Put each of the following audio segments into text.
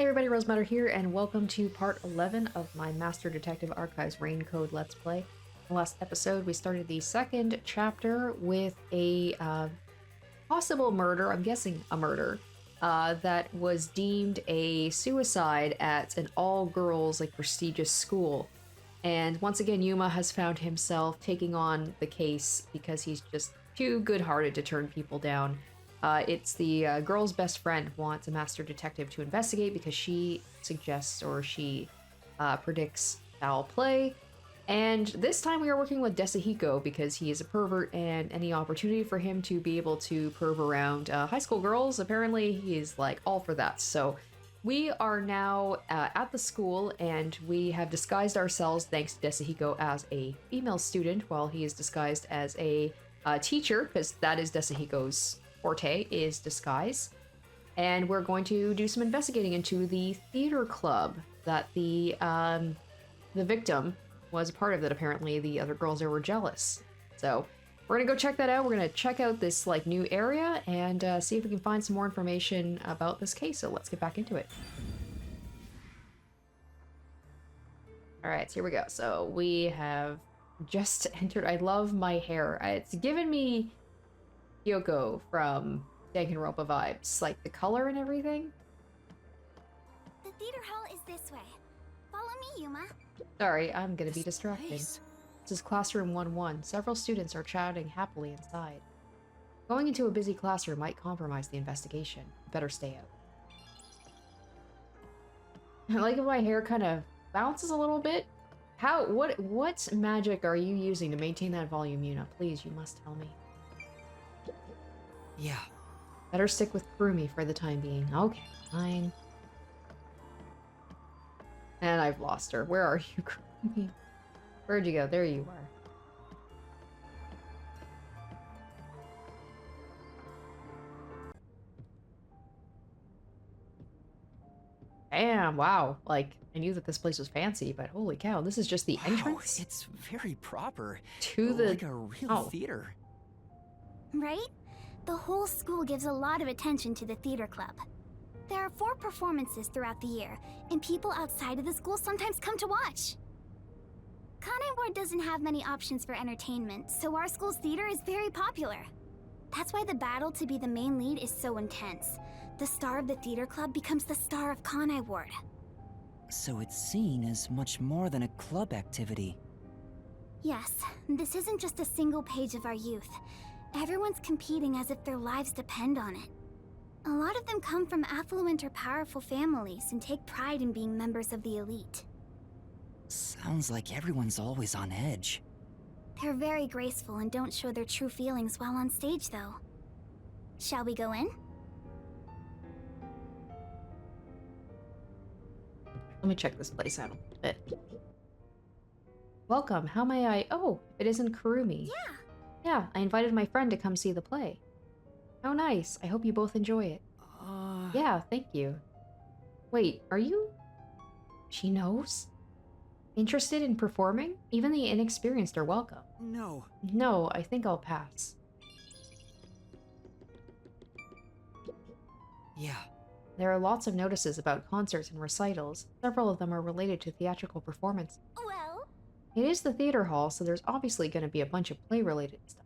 Hey everybody, Rosemutter here, and welcome to part 11 of my Master Detective Archives Rain Code Let's Play. In the last episode, we started the second chapter with a possible murder, I'm guessing a murder, that was deemed a suicide at an all-girls, prestigious school. And once again, Yuma has found himself taking on the case because he's just too good-hearted to turn people down. It's the girl's best friend wants a master detective to investigate because she suggests or she predicts foul play. And this time we are working with Desahiko because he is a pervert, and any opportunity for him to be able to perv around high school girls, apparently he is all for that. So we are now at the school, and we have disguised ourselves, thanks to Desahiko, as a female student while he is disguised as a teacher, because that is Desahiko's forte, is disguise. And we're going to do some investigating into the theater club that the victim was a part of, that apparently the other girls there were jealous. So we're gonna go check that out. We're gonna check out this new area and see if we can find some more information about this case. So let's get back into it. All right, so here we go. So we have just entered. I love my hair. It's given me Yoko from Danganronpa vibes, the color and everything. The theater hall is this way. Follow me, Yuma. Sorry, I'm gonna be distracted. This is classroom 1-1. Several students are chatting happily inside. Going into a busy classroom might compromise the investigation. Better stay out. I like if my hair kind of bounces a little bit. What magic are you using to maintain that volume, Yuna? Please, you must tell me. Yeah. Better stick with Kurumi for the time being. Okay, fine. And I've lost her. Where are you, Kurumi? Where'd you go? There you are. Damn, wow. I knew that this place was fancy, but holy cow, this is just the entrance? It's very proper. To the... Like a real theater. Right? The whole school gives a lot of attention to the theater club. There are 4 performances throughout the year, and people outside of the school sometimes come to watch. Kanai Ward doesn't have many options for entertainment, so our school's theater is very popular. That's why the battle to be the main lead is so intense. The star of the theater club becomes the star of Kanai Ward. So it's seen as much more than a club activity. Yes, this isn't just a single page of our youth. Everyone's competing as if their lives depend on it. A lot of them come from affluent or powerful families and take pride in being members of the elite. Sounds like everyone's always on edge. They're very graceful and don't show their true feelings while on stage, though. Shall we go in? Let me check this place out a little bit. Welcome, how may I... Oh, it isn't Kurumi. Yeah. Yeah, I invited my friend to come see the play. How nice. I hope you both enjoy it. Yeah, thank you. Wait, are you... She knows? Interested in performing? Even the inexperienced are welcome. No. No, I think I'll pass. Yeah. There are lots of notices about concerts and recitals. Several of them are related to theatrical performance. Well? It is the theater hall, so there's obviously going to be a bunch of play-related stuff.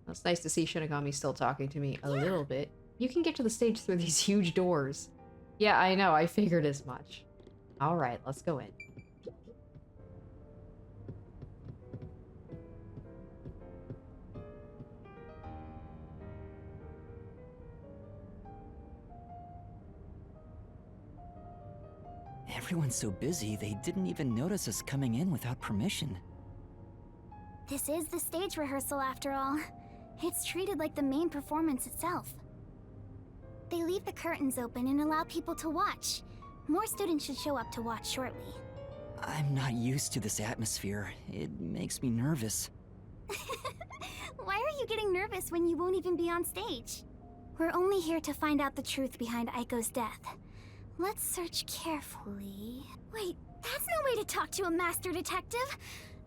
It's nice to see Shinigami still talking to me a little bit. You can get to the stage through these huge doors. Yeah, I know, I figured as much. Alright, let's go in. Everyone's so busy, they didn't even notice us coming in without permission. This is the stage rehearsal after all. It's treated like the main performance itself. They leave the curtains open and allow people to watch. More students should show up to watch shortly. I'm not used to this atmosphere. It makes me nervous. Why are you getting nervous when you won't even be on stage? We're only here to find out the truth behind Aiko's death. Let's search carefully. Wait, that's no way to talk to a master detective!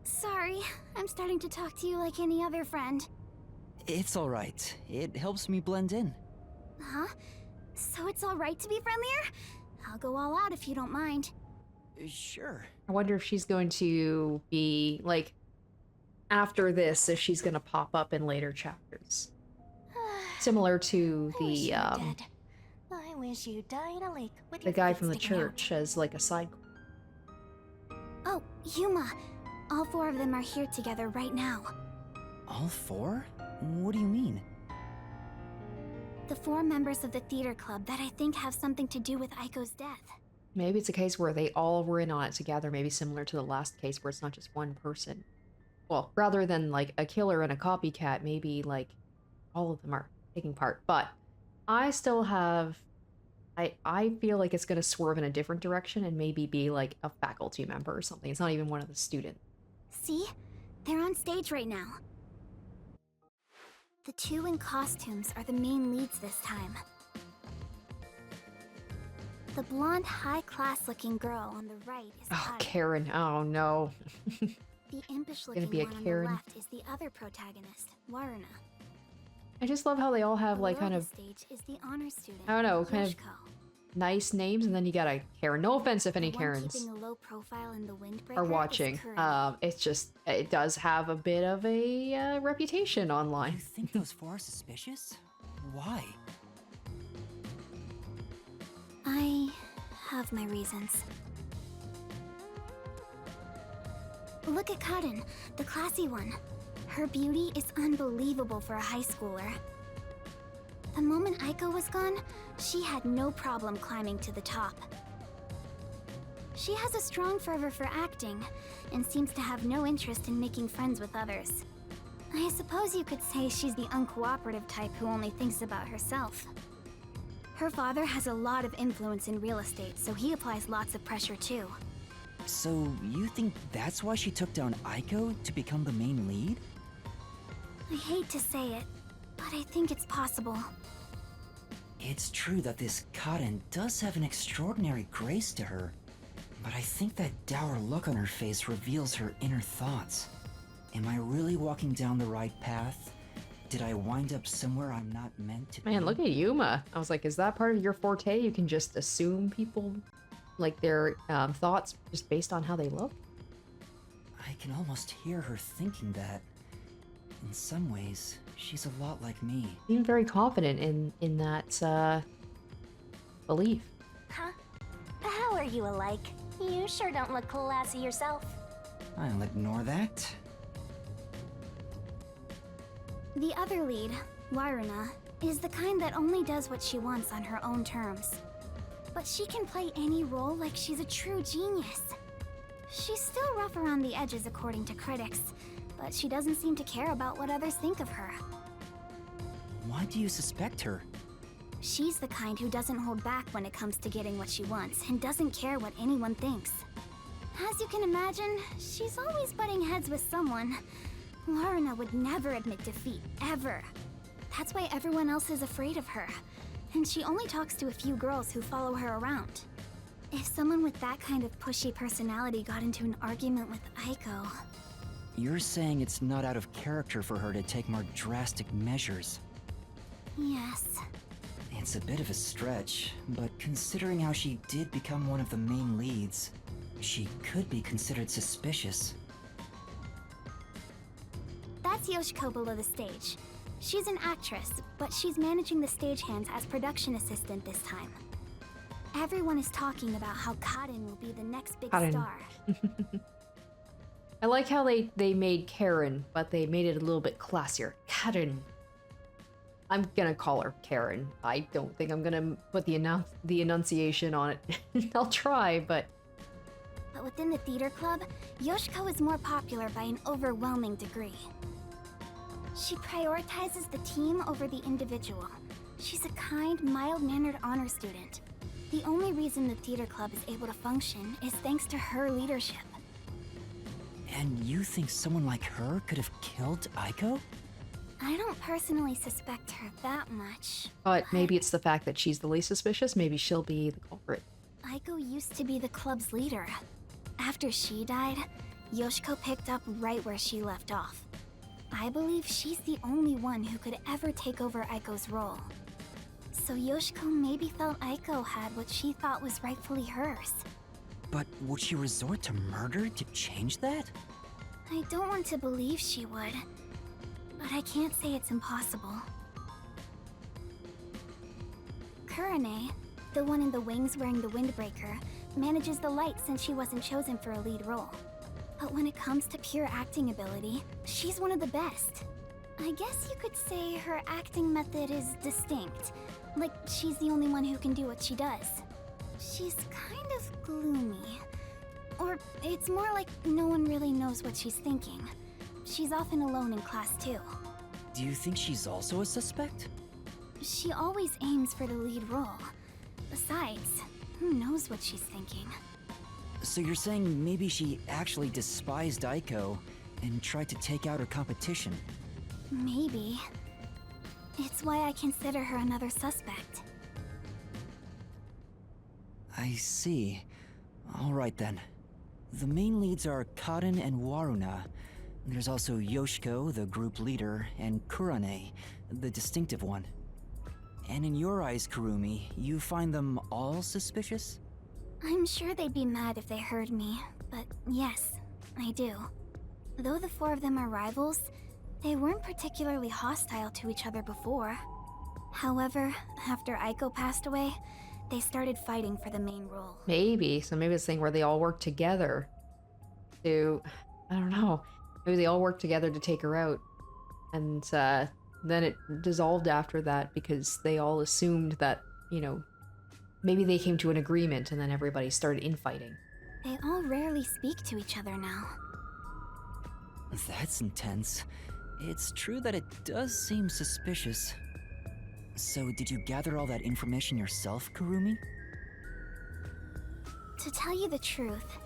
Sorry, I'm starting to talk to you like any other friend. It's alright. It helps me blend in. Huh? So it's alright to be friendlier? I'll go all out if you don't mind. Sure. I wonder if she's going to be, like, after this, if she's going to pop up in later chapters. Similar to I wish the, you were dead. I wish you died in a lake with the your guy feet from the sticking out. church as, like, a side. Oh, Yuma. All 4 of them are here together right now. All 4? What do you mean? The 4 members of the theater club that I think have something to do with Aiko's death. Maybe it's a case where they all were in on it together, maybe similar to the last case where it's not just one person. Well, rather than, like, a killer and a copycat, maybe, like, all of them are taking part. But I still have... I feel like it's going to swerve in a different direction and maybe be, like, a faculty member or something. It's not even one of the students. See? They're on stage right now. The 2 in costumes are the main leads this time. The blonde, high-class looking girl on the right is Oh, Aiko. Karen. Oh, no. The impish-looking be a one on Karen. the left is the other protagonist, Waruna. I just love how they all have, like, Below kind the of stage is the honor student, I don't know, kind of Yoshiko. nice names, and then you got a Karen. No offense if any The one Karens keeping a low profile in the windbreaker are is watching. Kurumi. It's just, it does have a bit of a reputation You online. think those 4 are suspicious? Why? I have my reasons. Look at Karin, the classy one. Her beauty is unbelievable for a high schooler. The moment Aiko was gone, she had no problem climbing to the top. She has a strong fervor for acting, and seems to have no interest in making friends with others. I suppose you could say she's the uncooperative type who only thinks about herself. Her father has a lot of influence in real estate, so he applies lots of pressure too. So, you think that's why she took down Aiko to become the main lead? I hate to say it, but I think it's possible. It's true that this Karen does have an extraordinary grace to her, but I think that dour look on her face reveals her inner thoughts. Am I really walking down the right path? Did I wind up somewhere I'm not meant to be? Man, look at Yuma. I was like, is that part of your forte? You can just assume people, like, their thoughts just based on how they look? I can almost hear her thinking that. In some ways, she's a lot like me. Even very confident in that belief. Huh? How are you alike? You sure don't look classy yourself. I'll ignore that. The other lead, Waruna, is the kind that only does what she wants on her own terms. But she can play any role like she's a true genius. She's still rough around the edges according to critics, but she doesn't seem to care about what others think of her. Why do you suspect her? She's the kind who doesn't hold back when it comes to getting what she wants and doesn't care what anyone thinks. As you can imagine, she's always butting heads with someone. Waruna would never admit defeat, ever. That's why everyone else is afraid of her. And she only talks to a few girls who follow her around. If someone with that kind of pushy personality got into an argument with Aiko... You're saying it's not out of character for her to take more drastic measures. Yes. It's a bit of a stretch, but considering how she did become one of the main leads, she could be considered suspicious. That's Yoshiko below the stage. She's an actress, but she's managing the stagehands as production assistant this time. Everyone is talking about how Karin will be the next big Karin. star. I like how they made Karen, but they made it a little bit classier. Karen. I'm gonna call her Karen. I don't think I'm gonna put the enunciation on it. I'll try, but... But within the theater club, Yoshiko is more popular by an overwhelming degree. She prioritizes the team over the individual. She's a kind, mild-mannered honor student. The only reason the theater club is able to function is thanks to her leadership. And you think someone like her could have killed Aiko? I don't personally suspect her that much. But maybe it's the fact that she's the least suspicious. Maybe she'll be the culprit. Aiko used to be the club's leader. After she died, Yoshiko picked up right where she left off. I believe she's the only one who could ever take over Aiko's role. So Yoshiko maybe felt Aiko had what she thought was rightfully hers. But would she resort to murder to change that? I don't want to believe she would, but I can't say it's impossible. Kurane, the one in the wings wearing the windbreaker, manages the light since she wasn't chosen for a lead role. But when it comes to pure acting ability, she's one of the best. I guess you could say her acting method is distinct. Like, she's the only one who can do what she does. She's kind of gloomy. Or it's more like no one really knows what she's thinking. She's often alone in class too. Do you think she's also a suspect? She always aims for the lead role. Besides, who knows what she's thinking? So you're saying maybe she actually despised Aiko and tried to take out her competition? Maybe. It's why I consider her another suspect. I see. Alright then. The main leads are Kaden and Waruna. There's also Yoshiko, the group leader, and Kurane, the distinctive one. And in your eyes, Kurumi, you find them all suspicious? I'm sure they'd be mad if they heard me, but yes, I do. Though the four of them are rivals, they weren't particularly hostile to each other before. However, after Aiko passed away, they started fighting for the main role. Maybe. So maybe it's a thing where they all work together to, I don't know. Maybe they all work together to take her out. And then it dissolved after that because they all assumed that, you know, maybe they came to an agreement and then everybody started infighting. They all rarely speak to each other now. That's intense. It's true that it does seem suspicious. So did you gather all that information yourself, Kurumi? To tell you the truth,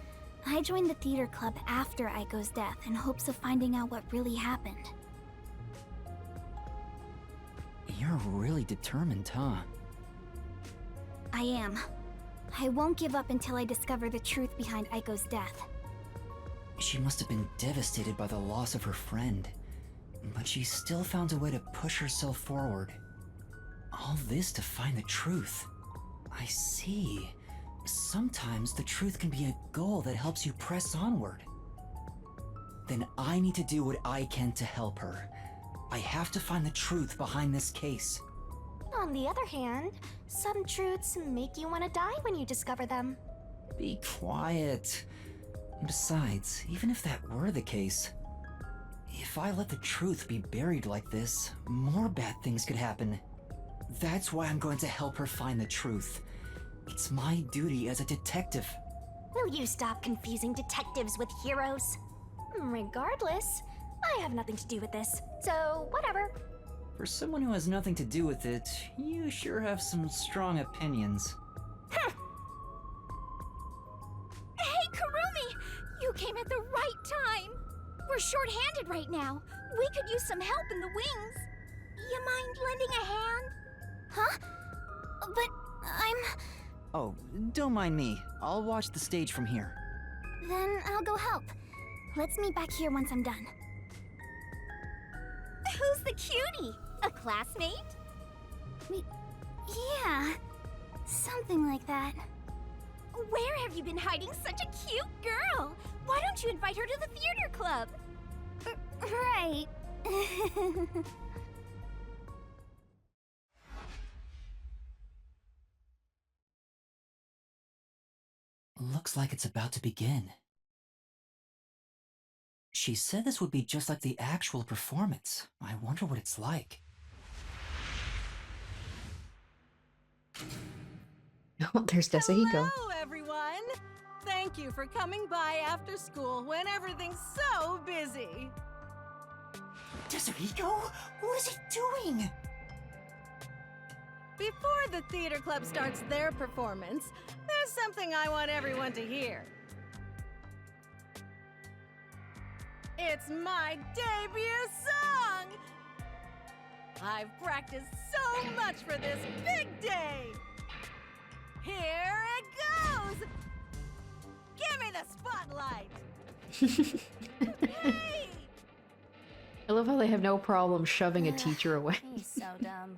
I joined the theater club after Aiko's death in hopes of finding out what really happened. You're really determined, huh? I am. I won't give up until I discover the truth behind Aiko's death. She must have been devastated by the loss of her friend. But she still found a way to push herself forward. All this to find the truth. I see. Sometimes the truth can be a goal that helps you press onward. Then I need to do what I can to help her. I have to find the truth behind this case. On the other hand, some truths make you want to die when you discover them. Be quiet. Besides, even if that were the case, if I let the truth be buried like this, more bad things could happen. That's why I'm going to help her find the truth. It's my duty as a detective. Will you stop confusing detectives with heroes? Regardless, I have nothing to do with this, so whatever. For someone who has nothing to do with it, you sure have some strong opinions. Huh. Hey, Kurumi! You came at the right time! We're short-handed right now. We could use some help in the wings. You mind lending a hand? Huh? But I'm... Oh, don't mind me. I'll watch the stage from here. Then I'll go help. Let's meet back here once I'm done. Who's the cutie? A classmate? Yeah, something like that. Where have you been hiding such a cute girl? Why don't you invite her to the theater club? Right. Looks like it's about to begin. She said this would be just like the actual performance. I wonder what it's like. Oh, there's Desahiko. Hello, everyone! Thank you for coming by after school when everything's so busy. Desahiko? What is he doing? Before the theater club starts their performance, there's something I want everyone to hear. It's my debut song! I've practiced so much for this big day! Here it goes! Give me the spotlight! Yay! I love how they have no problem shoving a teacher away. He's so dumb.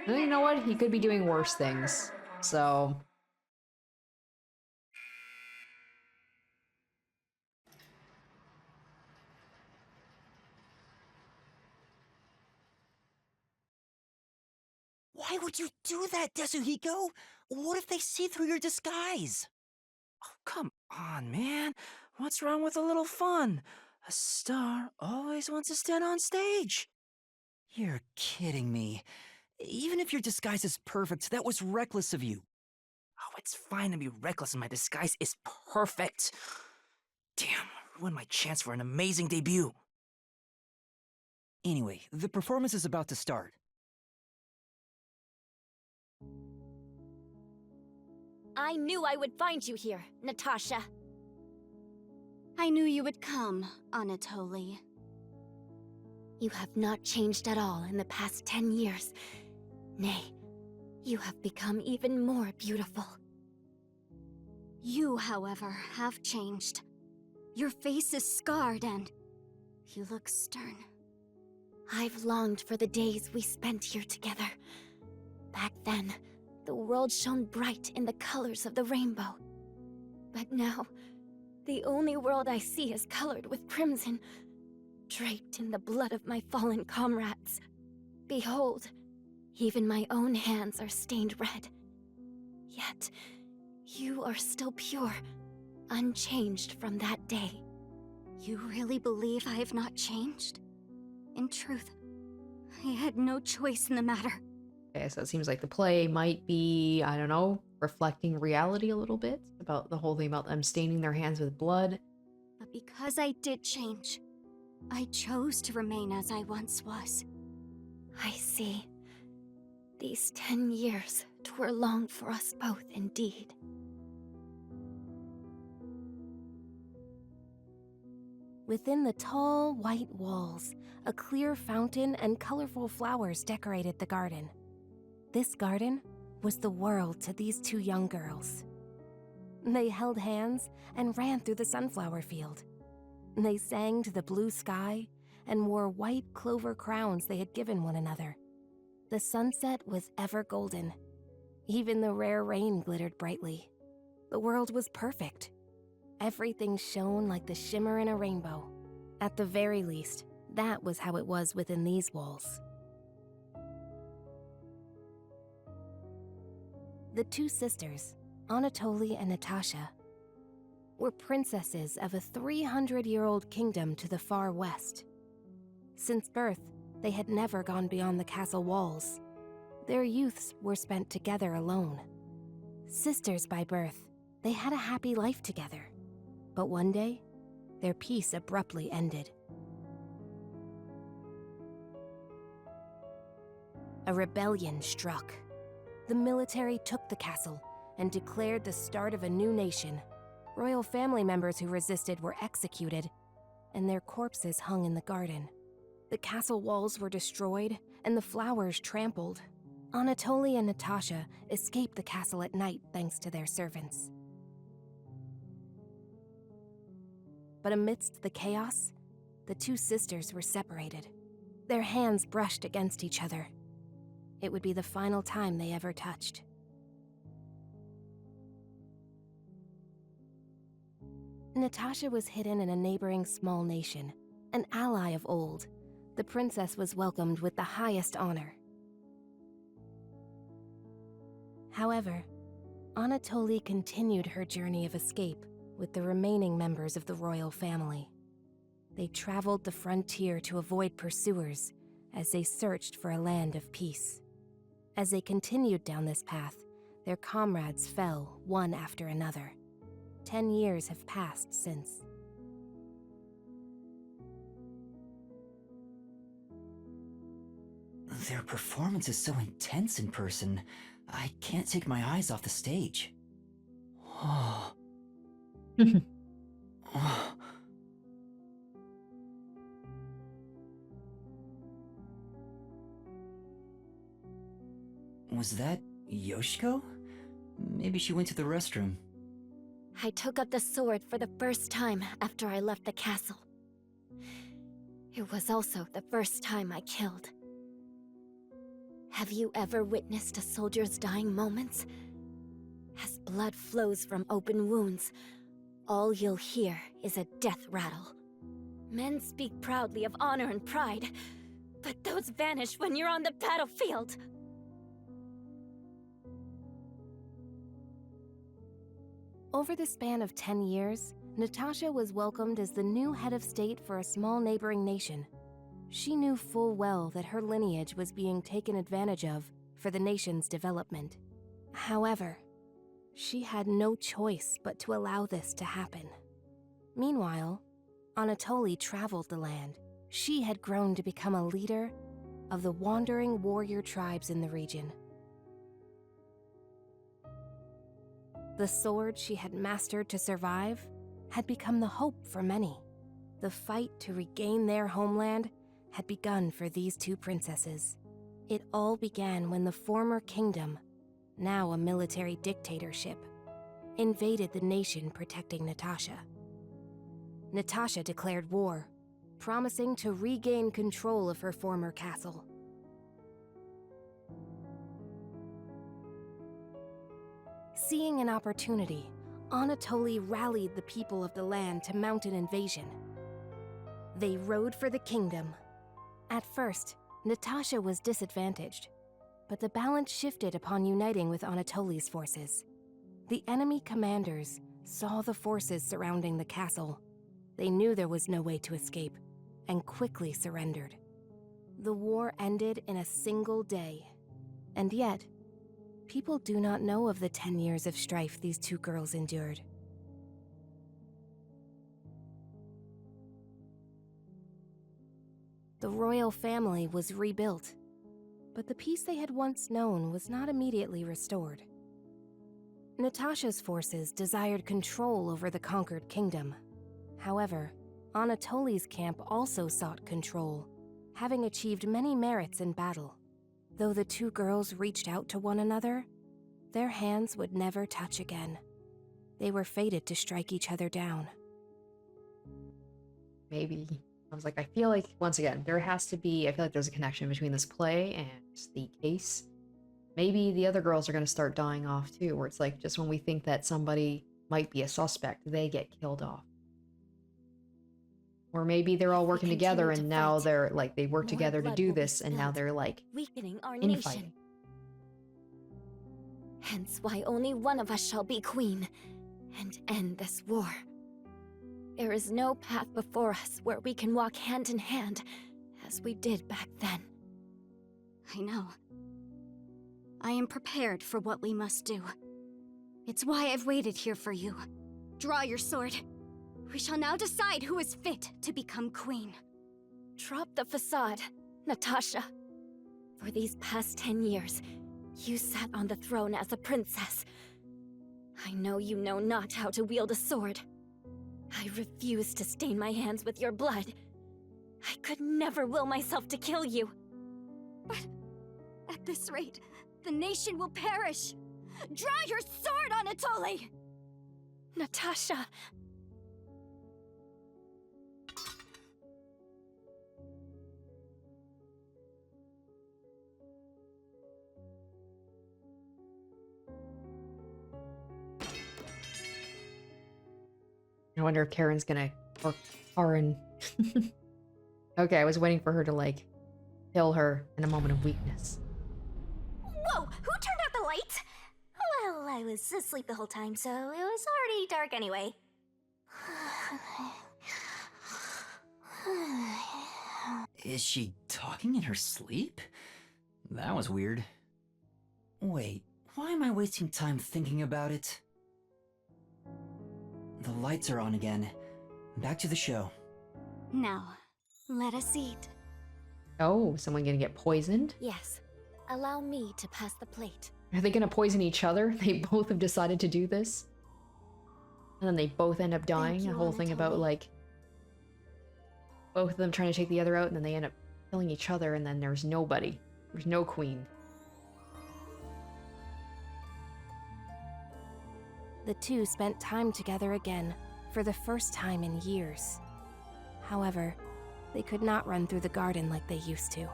And you know what? He could be doing worse things. So, Why would you do that, Desuhiko? What if they see through your disguise? Oh, come on, man. What's wrong with a little fun? A star always wants to stand on stage. You're kidding me. Even if your disguise is perfect, that was reckless of you. Oh, it's fine to be reckless and my disguise is perfect. Damn, ruined my chance for an amazing debut. Anyway, the performance is about to start. I knew I would find you here, Natasha. I knew you would come, Anatoly. You have not changed at all in the past 10 years. Nay, you have become even more beautiful. You, however, have changed. Your face is scarred and you look stern. I've longed for the days we spent here together. Back then, the world shone bright in the colors of the rainbow. But now, the only world I see is colored with crimson, draped in the blood of my fallen comrades. Behold, even my own hands are stained red. Yet, you are still pure, unchanged from that day. You really believe I have not changed? In truth, I had no choice in the matter. okay, so it seems like the play might be, I don't know, reflecting reality a little bit about the whole thing about them staining their hands with blood. But because I did change, I chose to remain as I once was. I see. These 10 years were long for us both indeed. Within the tall, white walls, a clear fountain and colorful flowers decorated the garden. This garden was the world to these two young girls. They held hands and ran through the sunflower field. They sang to the blue sky and wore white clover crowns they had given one another. The sunset was ever golden. Even the rare rain glittered brightly. The world was perfect. Everything shone like the shimmer in a rainbow. At the very least, that was how it was within these walls. The two sisters, Anatoly and Natasha, were princesses of a 300-year-old kingdom to the far west. Since birth, they had never gone beyond the castle walls. Their youths were spent together alone. Sisters by birth, they had a happy life together. But one day, their peace abruptly ended. A rebellion struck. The military took the castle and declared the start of a new nation. Royal family members who resisted were executed, and their corpses hung in the garden. The castle walls were destroyed, and the flowers trampled. Anatoly and Natasha escaped the castle at night thanks to their servants. But amidst the chaos, the two sisters were separated. Their hands brushed against each other. It would be the final time they ever touched. Natasha was hidden in a neighboring small nation, an ally of old. The princess was welcomed with the highest honor. However, Anatoly continued her journey of escape with the remaining members of the royal family. They traveled the frontier to avoid pursuers as they searched for a land of peace. As they continued down this path, their comrades fell one after another. 10 years have passed since. Their performance is so intense in person, I can't take my eyes off the stage. Oh. Oh. Was that Yoshiko? Maybe she went to the restroom. I took up the sword for the first time after I left the castle. It was also the first time I killed. Have you ever witnessed a soldier's dying moments? As blood flows from open wounds, all you'll hear is a death rattle. Men speak proudly of honor and pride, but those vanish when you're on the battlefield. Over the span of 10 years, Natasha was welcomed as the new head of state for a small neighboring nation. She knew full well that her lineage was being taken advantage of for the nation's development. However, she had no choice but to allow this to happen. Meanwhile, Anatoly traveled the land. She had grown to become a leader of the wandering warrior tribes in the region. The sword she had mastered to survive had become the hope for many. The fight to regain their homeland had begun for these two princesses. It all began when the former kingdom, now a military dictatorship, invaded the nation protecting Natasha. Natasha declared war, promising to regain control of her former castle. Seeing an opportunity, Anatoly rallied the people of the land to mount an invasion. They rode for the kingdom. At first, Natasha was disadvantaged, but the balance shifted upon uniting with Anatoly's forces. The enemy commanders saw the forces surrounding the castle. They knew there was no way to escape, and quickly surrendered. The war ended in a single day, and yet, people do not know of the 10 years of strife these two girls endured. The royal family was rebuilt, but the peace they had once known was not immediately restored. Natasha's forces desired control over the conquered kingdom. However, Anatoly's camp also sought control, having achieved many merits in battle. Though the two girls reached out to one another, their hands would never touch again. They were fated to strike each other down. Maybe. I was like, I feel like, once again, I feel like there's a connection between this play and the case. Maybe the other girls are going to start dying off too, where it's like, just when we think that somebody might be a suspect, they get killed off. Or maybe they're all working together and now they're like, they work together to do this and now they're like, weakening our infighting. nation. Hence why only one of us shall be queen and end this war. There is no path before us where we can walk hand in hand as we did back then. I know. I am prepared for what we must do. It's why I've waited here for you. Draw your sword. We shall now decide who is fit to become queen. Drop the facade, Natasha. For these past 10 years, you sat on the throne as a princess. I know you know not how to wield a sword. I refuse to stain my hands with your blood. I could never will myself to kill you. But at this rate, the nation will perish. Draw your sword, Anatoly! Natasha! I wonder if Karen's gonna, or Karen. Okay, I was waiting for her to, like, kill her in a moment of weakness. Whoa! Who turned out the light? Well, I was asleep the whole time, so it was already dark anyway. Is she talking in her sleep? That was weird. Wait, why am I wasting time thinking about it? The lights are on again. Back to the show. Now, let us eat. Oh, someone gonna get poisoned? Yes, allow me to pass the plate. Are they gonna poison each other? They both have decided to do this? And then they both end up dying? you, A whole thing about, Anatoly. like, both of them trying to take the other out, and then they end up killing each other, and then there's nobody. There's no queen. The two spent time together again, for the first time in years. However, they could not run through the garden like they used to.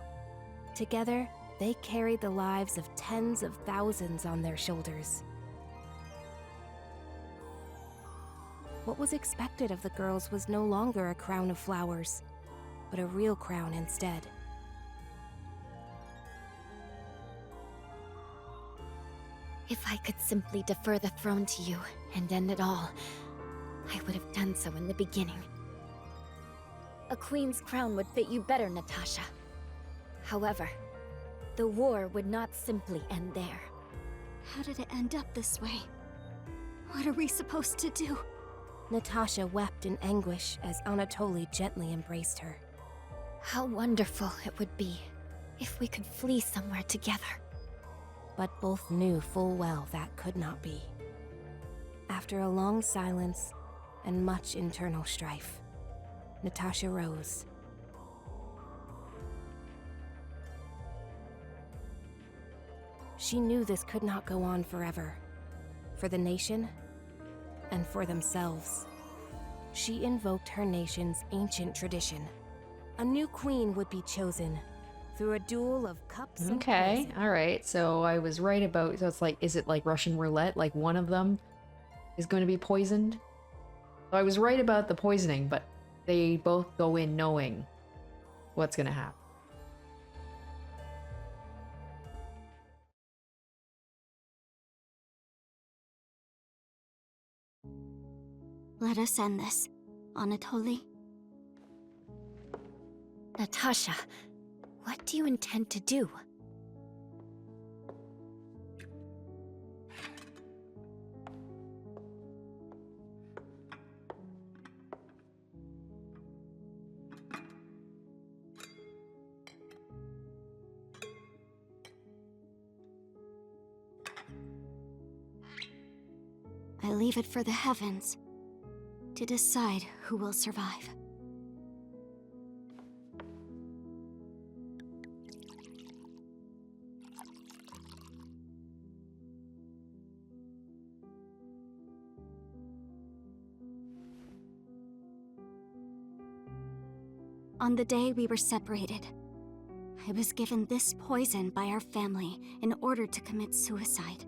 Together, They carried the lives of tens of thousands on their shoulders. What was expected of the girls was no longer a crown of flowers, but a real crown instead. If I could simply defer the throne to you and end it all, I would have done so in the beginning. A queen's crown would fit you better, Natasha. However, the war would not simply end there. How did it end up this way? What are we supposed to do? Natasha wept in anguish as Anatoly gently embraced her. How wonderful it would be if we could flee somewhere together. But both knew full well that could not be. After a long silence and much internal strife, Natasha rose. She knew this could not go on forever, for the nation and for themselves. She invoked her nation's ancient tradition. A new queen would be chosen through a duel of cups and Okay, poison. all right. So I was right about, so it's like, is it like Russian roulette? Like one of them is going to be poisoned? So I was right about the poisoning, but they both go in knowing what's going to happen. Let us end this, Anatoly. Natasha, what do you intend to do? I leave it for the heavens to decide who will survive. On the day we were separated, I was given this poison by our family in order to commit suicide.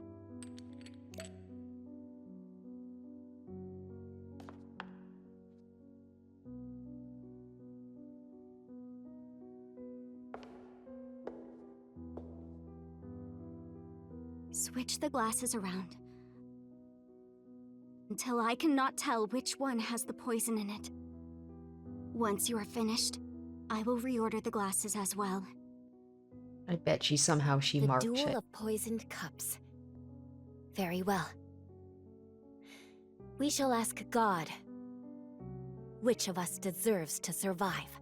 Switch the glasses around until I cannot tell which one has the poison in it. Once you are finished, I will reorder the glasses as well. I bet she somehow she The marked duel it. of poisoned cups. Very well. We shall ask God which of us deserves to survive.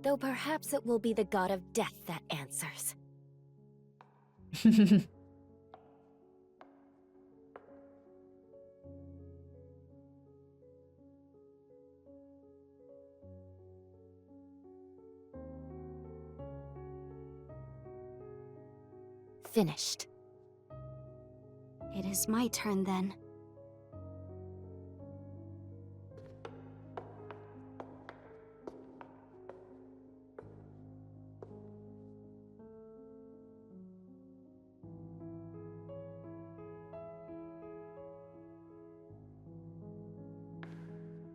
Though perhaps it will be the god of death that answers. Finished. It is my turn then.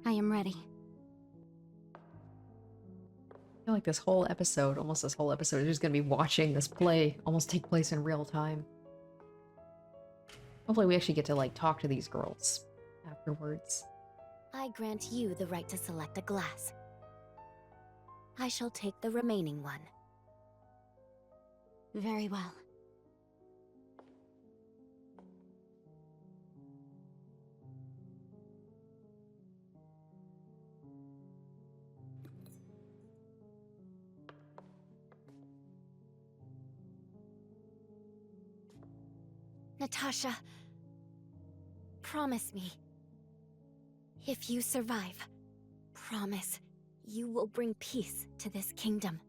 I am ready. I feel like this whole episode, almost this whole episode, is just going to be watching this play almost take place in real time. Hopefully we actually get to, like, talk to these girls afterwards. I grant you the right to select a glass. I shall take the remaining one. Very well. Natasha, promise me. If you survive, promise you will bring peace to this kingdom.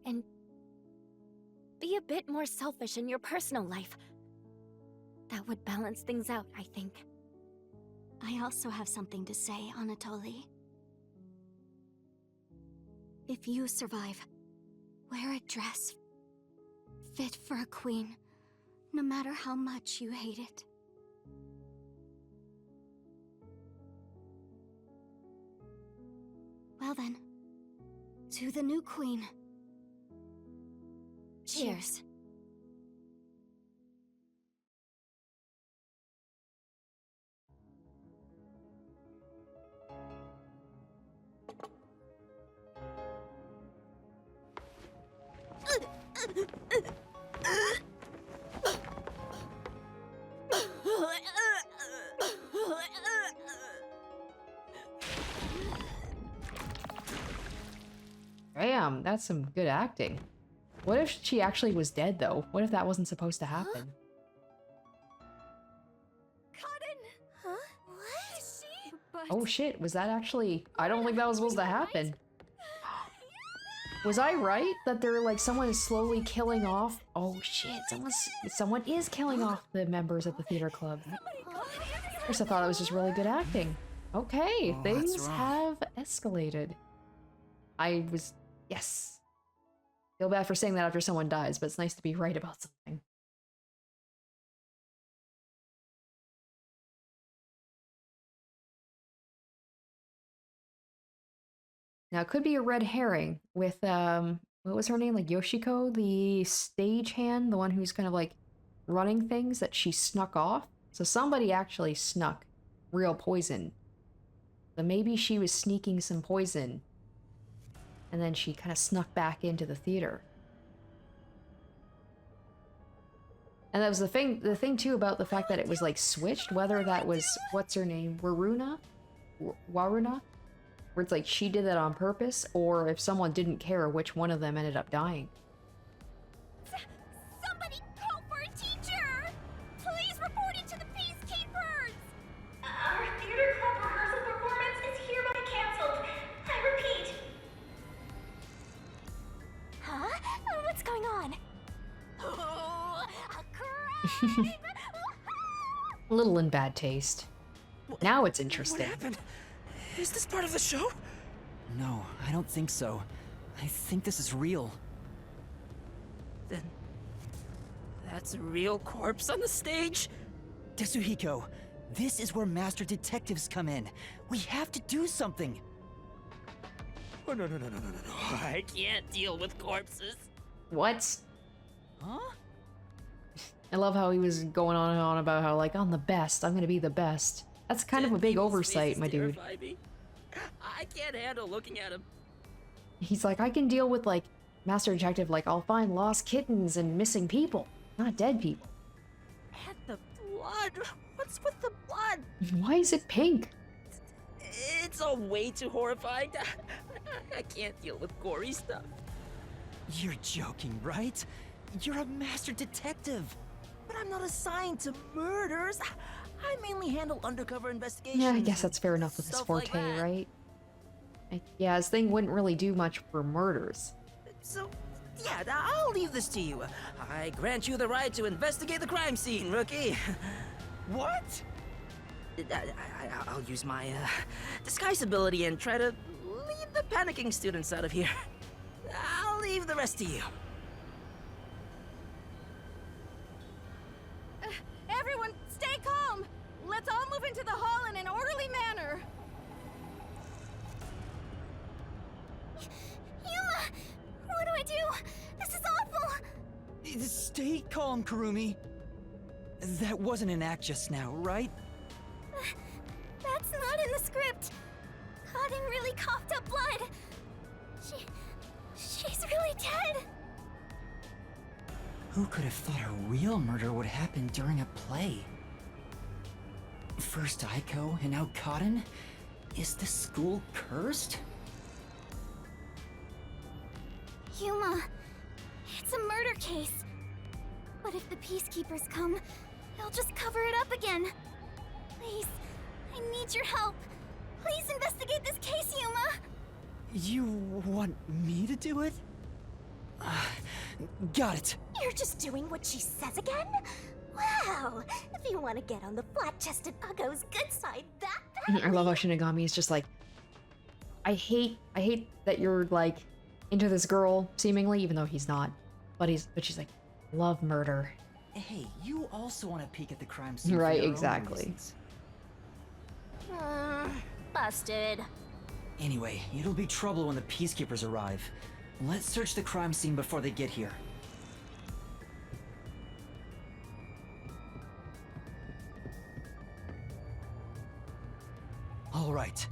And be a bit more selfish in your personal life. That would balance things out, I think. I also have something to say, Anatoly. If you survive, wear a dress fit for a queen, no matter how much you hate it. Well then, to the new queen. Cheers. Damn, that's some good acting. What if she actually was dead, though? What if that wasn't supposed to happen? Huh? What? Is she? But Oh shit, was that actually... I don't think that was supposed to happen. Was I right? That they're like, someone is slowly killing off... Oh shit, someone is killing off the members of the theater club. First I thought it was just really good acting. Okay, Oh, things that's wrong. have escalated. I was... Yes. Feel bad for saying that after someone dies, but it's nice to be right about something. Now, it could be a red herring with, what was her name? Like Yoshiko, the stagehand, the one who's kind of like running things that she snuck off. So somebody actually snuck real poison. So maybe she was sneaking some poison and then she kind of snuck back into the theater. And that was the thing too about the fact that it was like switched, whether that was, what's her name, Waruna? Where it's like she did that on purpose, or if someone didn't care which one of them ended up dying. Somebody call for a teacher! Please report it to the Peacekeepers! Our theater club rehearsal performance is hereby canceled. I repeat. Huh? What's going on? Oh, a crime! A little in bad taste. Now it's interesting. What happened? Is this part of the show? No, I don't think so. I think this is real. Then... that's a real corpse on the stage? Tetsuhiko, this is where master detectives come in. We have to do something. Oh, no. I can't deal with corpses. What? Huh? I love how he was going on and on about how, like, I'm the best, I'm gonna be the best. That's kind of a big oversight, my dude. I can't handle looking at him. He's like, I can deal with, like, Master Detective, like, I'll find lost kittens and missing people, not dead people. And the blood. What's with the blood? Why is it pink? It's all way too horrifying. I can't deal with gory stuff. You're joking, right? You're a master detective. But I'm not assigned to murders. I mainly handle undercover investigations. Yeah, I guess that's fair enough with his stuff like forte, that. right? Yeah, his thing wouldn't really do much for murders. So, yeah, I'll leave this to you. I grant you the right to investigate the crime scene, rookie. What? I'll use my disguise ability and try to lead the panicking students out of here. I'll leave the rest to you. Everyone, stay calm! Let's all move into the hall in an orderly manner. Yuma! What do I do? This is awful! Stay calm, Kurumi. That wasn't an act just now, right? That's not in the script. Cotton really coughed up blood. She's really dead. Who could have thought a real murder would happen during a play? First Aiko, and now Cotton? Is this school cursed? Yuma, it's a murder case. But if the Peacekeepers come, they'll just cover it up again. Please, I need your help. Please investigate this case, Yuma. You want me to do it? Got it. You're just doing what she says again? Well, if you want to get on the flat-chested Uggo's good side, I love how Shinigami is just like, I hate that you're like into this girl, seemingly, even though he's not. But she's like, love murder. Hey, you also want to peek at the crime scene for Right, your own exactly. reasons. Busted. Anyway, it'll be trouble when the peacekeepers arrive. Let's search the crime scene before they get here. All right.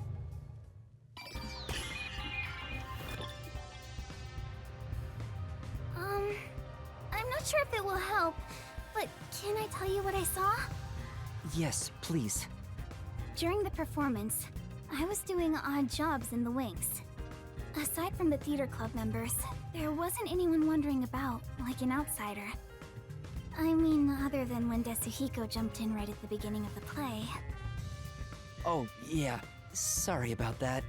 I'm not sure if it will help, but can I tell you what I saw? Yes, please. During the performance, I was doing odd jobs in the wings. Aside from the theater club members, there wasn't anyone wandering about like an outsider. I mean, other than when Desuhiko jumped in right at the beginning of the play. Oh, yeah. Sorry about that.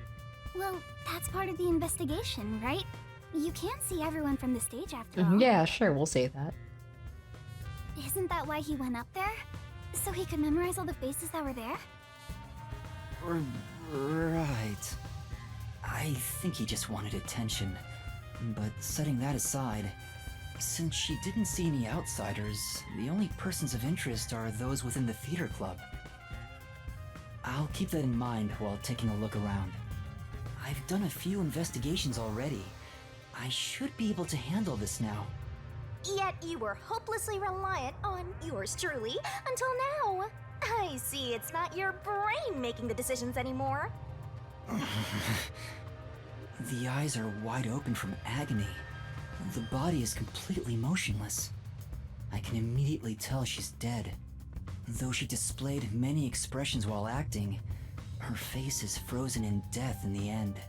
Well, that's part of the investigation, right? You can't see everyone from the stage after all. Yeah, sure, we'll say that. Isn't that why he went up there? So he could memorize all the faces that were there? Right. I think he just wanted attention. But setting that aside, since she didn't see any outsiders, the only persons of interest are those within the theater club. I'll keep that in mind while taking a look around. I've done a few investigations already. I should be able to handle this now. Yet you were hopelessly reliant on yours truly until now. I see it's not your brain making the decisions anymore. The eyes are wide open from agony. The body is completely motionless. I can immediately tell she's dead. Though she displayed many expressions while acting, her face is frozen in death in the end.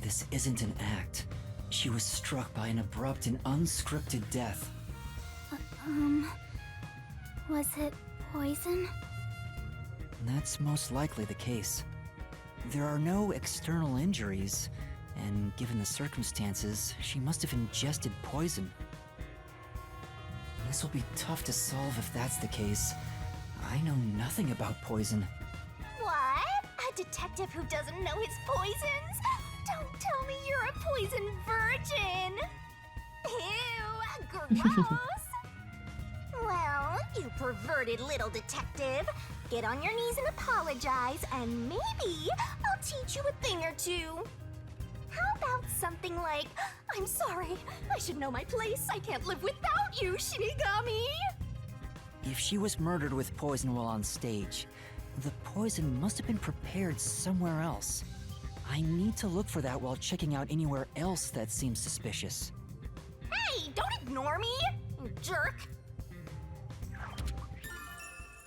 This isn't an act. She was struck by an abrupt and unscripted death. Was it poison? That's most likely the case. There are no external injuries, and given the circumstances, she must have ingested poison. This will be tough to solve if that's the case. I know nothing about poison. What? A detective who doesn't know his poisons? Don't tell me you're a poison virgin! Ew, gross! Well, you perverted little detective. Get on your knees and apologize, and maybe I'll teach you a thing or two. How about something like, I'm sorry, I should know my place. I can't live without you, Shinigami! If she was murdered with poison while on stage, the poison must have been prepared somewhere else. I need to look for that while checking out anywhere else that seems suspicious. Hey, don't ignore me, you jerk!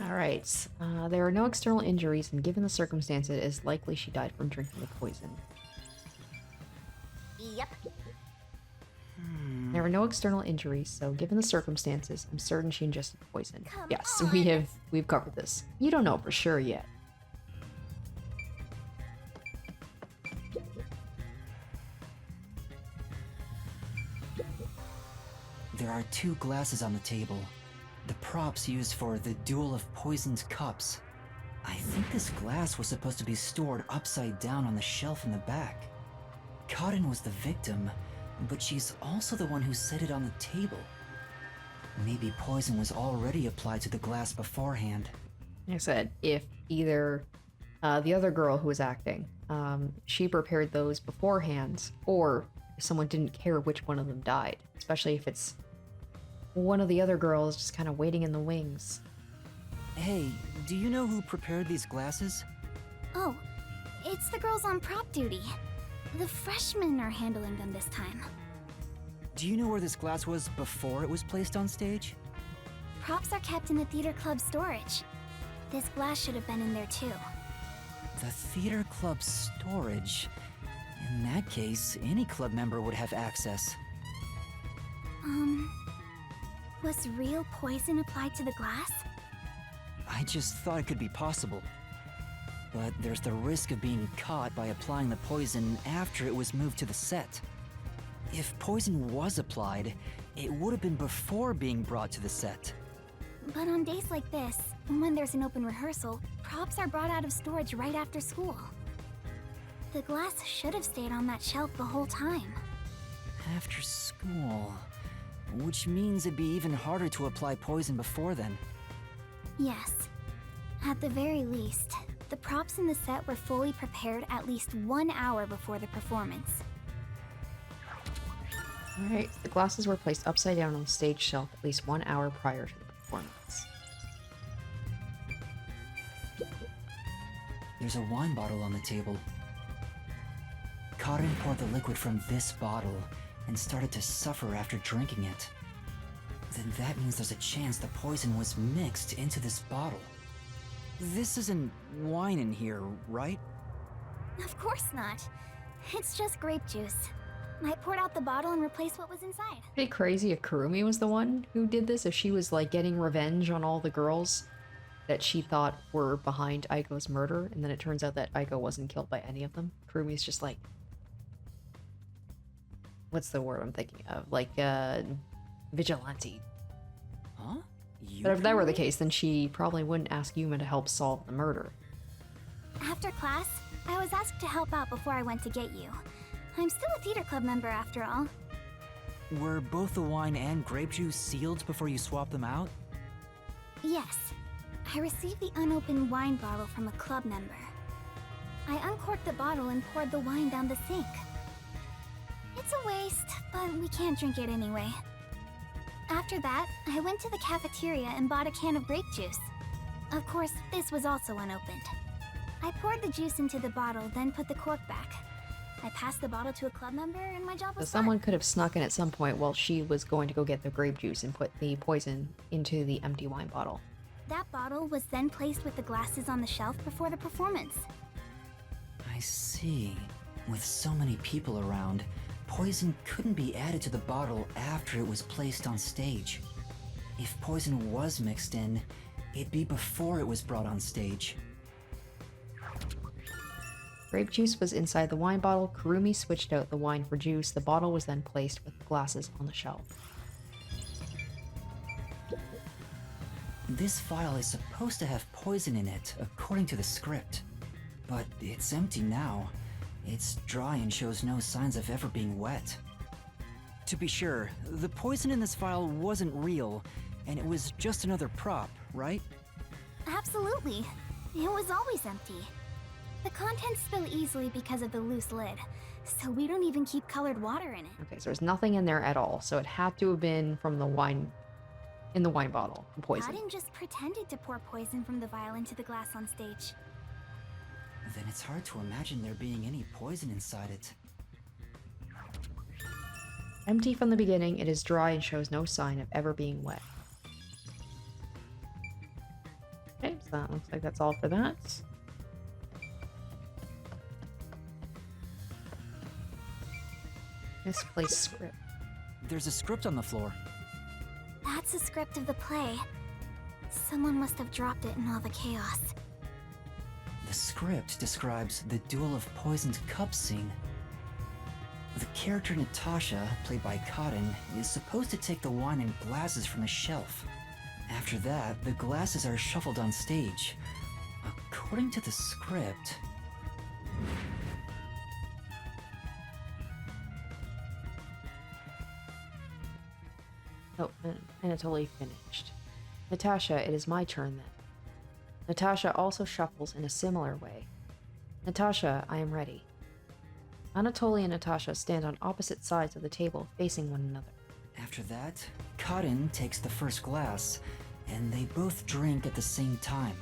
Alright, there are no external injuries, and given the circumstances, it is likely she died from drinking the poison. Yep. There were no external injuries, so given the circumstances, I'm certain she ingested poison. Come Yes, on. we've covered this. You don't know for sure yet. There are 2 glasses on the table. The props used for the duel of poisoned cups. I think this glass was supposed to be stored upside down on the shelf in the back. Cotton was the victim, but she's also the one who set it on the table. Maybe poison was already applied to the glass beforehand. Like I said, if either the other girl who was acting, she prepared those beforehand, or if someone didn't care which one of them died, especially if it's one of the other girls just kind of waiting in the wings. Hey, do you know who prepared these glasses? Oh, it's the girls on prop duty. The freshmen are handling them this time. Do you know where this glass was before it was placed on stage? Props are kept in the theater club storage. This glass should have been in there too. The theater club storage? In that case, any club member would have access. Was real poison applied to the glass? I just thought it could be possible. But there's the risk of being caught by applying the poison after it was moved to the set. If poison was applied, it would have been before being brought to the set. But on days like this, when there's an open rehearsal, props are brought out of storage right after school. The glass should have stayed on that shelf the whole time. After school. Which means it'd be even harder to apply poison before then. Yes. At the very least, the props in the set were fully prepared at least 1 hour before the performance. Alright, the glasses were placed upside down on the stage shelf at least 1 hour prior to the performance. There's a wine bottle on the table. Karin poured the liquid from this bottle and started to suffer after drinking it. Then that means there's a chance the poison was mixed into this bottle. This isn't wine in here, right? Of course not. It's just grape juice. I poured out the bottle and replaced what was inside. Pretty crazy if Kurumi was the one who did this, if she was like getting revenge on all the girls that she thought were behind Aiko's murder, and then it turns out that Aiko wasn't killed by any of them. Kurumi's just like... what's the word I'm thinking of? Like, vigilante. Huh? But if that were the case, then she probably wouldn't ask Yuma to help solve the murder. After class, I was asked to help out before I went to get you. I'm still a theater club member after all. Were both the wine and grape juice sealed before you swapped them out? Yes. I received the unopened wine bottle from a club member. I uncorked the bottle and poured the wine down the sink. It's a waste, but we can't drink it anyway. After that, I went to the cafeteria and bought a can of grape juice. Of course, this was also unopened. I poured the juice into the bottle, then put the cork back. I passed the bottle to a club member, and my job was So someone done. could have snuck in at some point while she was going to go get the grape juice and put the poison into the empty wine bottle. That bottle was then placed with the glasses on the shelf before the performance. I see. With so many people around, poison couldn't be added to the bottle after it was placed on stage. If poison was mixed in, it'd be before it was brought on stage. Grape juice was inside the wine bottle. Kurumi switched out the wine for juice. The bottle was then placed with the glasses on the shelf. This vial is supposed to have poison in it, according to the script. But it's empty now. It's dry and shows no signs of ever being wet. To be sure, the poison in this vial wasn't real, and it was just another prop, right? Absolutely. It was always empty. The contents spill easily because of the loose lid, so we don't even keep colored water in it. Okay, so there's nothing in there at all. So it had to have been from the wine, in the wine bottle, the poison. Aden just pretended to pour poison from the vial into the glass on stage. Then it's hard to imagine there being any poison inside it. Empty from the beginning, it is dry and shows no sign of ever being wet. Okay, so that looks like that's all for that. Misplaced script. There's a script on the floor. That's a script of the play. Someone must have dropped it in all the chaos. The script describes the Duel of Poisoned Cups scene. The character Natasha, played by Karin, is supposed to take the wine and glasses from the shelf. After that, the glasses are shuffled on stage. According to the script... Oh, and Anatoly finished. Natasha, it is my turn then. Natasha also shuffles in a similar way. Natasha, I am ready. Anatoly and Natasha stand on opposite sides of the table, facing one another. After that, Karin takes the first glass, and they both drink at the same time.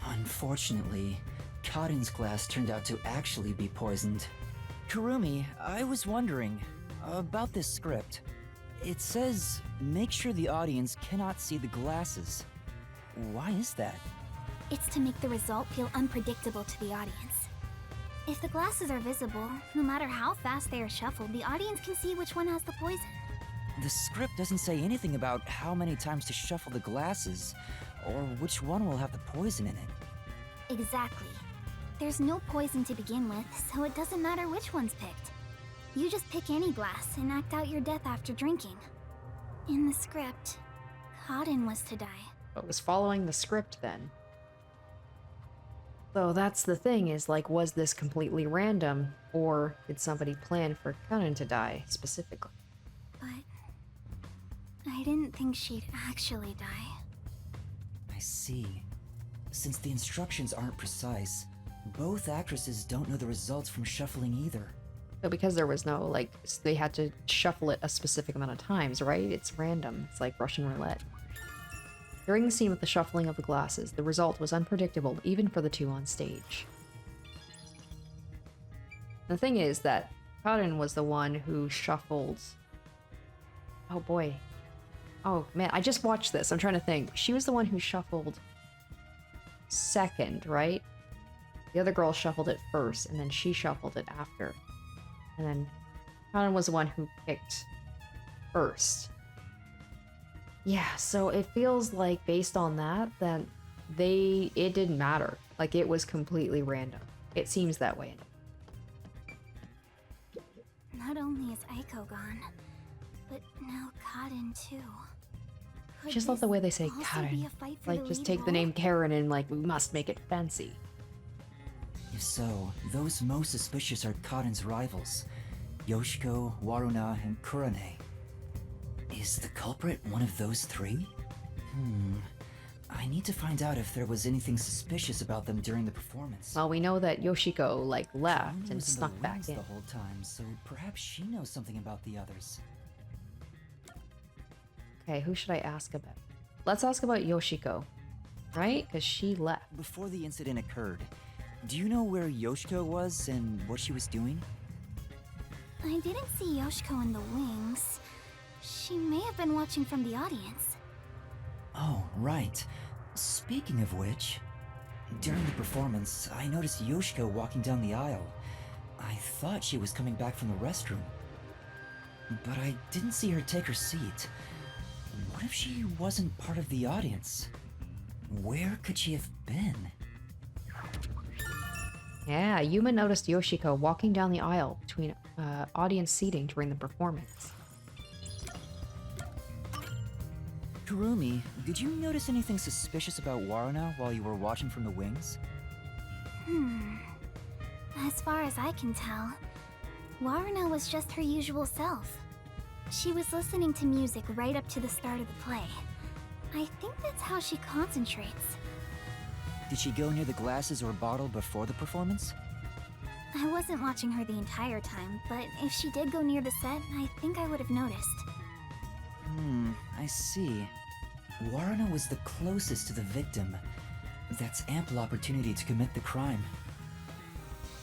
Unfortunately, Karin's glass turned out to actually be poisoned. Kurumi, I was wondering about this script. It says, make sure the audience cannot see the glasses. Why is that? It's to make the result feel unpredictable to the audience. If the glasses are visible, no matter how fast they are shuffled, the audience can see which one has the poison. The script doesn't say anything about how many times to shuffle the glasses, or which one will have the poison in it. Exactly. There's no poison to begin with, so it doesn't matter which one's picked. You just pick any glass and act out your death after drinking. In the script, Kaden was to die. But was following the script then. So that's the thing, is like, was this completely random, or did somebody plan for Kanan to die specifically? But I didn't think she'd actually die. I see. Since the instructions aren't precise, both actresses don't know the results from shuffling either. So because there was no, like, they had to shuffle it a specific amount of times, right? It's random. It's like Russian roulette. During the scene with the shuffling of the glasses, the result was unpredictable even for the two on stage. The thing is that Karin was the one who shuffled... Oh boy. Oh man, I just watched this. I'm trying to think. She was the one who shuffled second, right? The other girl shuffled it first, and then she shuffled it after. And then Karin was the one who picked first. Yeah, so it feels like based on that, it didn't matter. Like, it was completely random. It seems that way. Not only is Aiko gone, but now Karin too. Could Just love the way they say also Karin. be a fight for Like, the just lead take the role? name Karen and, like, we must make it fancy. If so, those most suspicious are Karen's rivals, Yoshiko, Waruna, and Kurane. Is the culprit one of those three? I need to find out if there was anything suspicious about them during the performance. Well, we know that Yoshiko, like, Kurane left and was in the snuck back wings in. the whole time, so perhaps she knows something about the others. Okay, who should I ask about? Let's ask about Yoshiko, right? Because she left. Before the incident occurred, do you know where Yoshiko was and what she was doing? I didn't see Yoshiko in the wings. She may have been watching from the audience. Oh, right. Speaking of which, during the performance, I noticed Yoshiko walking down the aisle. I thought she was coming back from the restroom, but I didn't see her take her seat. What if she wasn't part of the audience? Where could she have been? Yeah, Yuma noticed Yoshiko walking down the aisle between audience seating during the performance. Kurumi, did you notice anything suspicious about Waruna while you were watching from the wings? As far as I can tell, Waruna was just her usual self. She was listening to music right up to the start of the play. I think that's how she concentrates. Did she go near the glasses or bottle before the performance? I wasn't watching her the entire time, but if she did go near the set, I think I would have noticed. I see. Waruna was the closest to the victim. That's ample opportunity to commit the crime.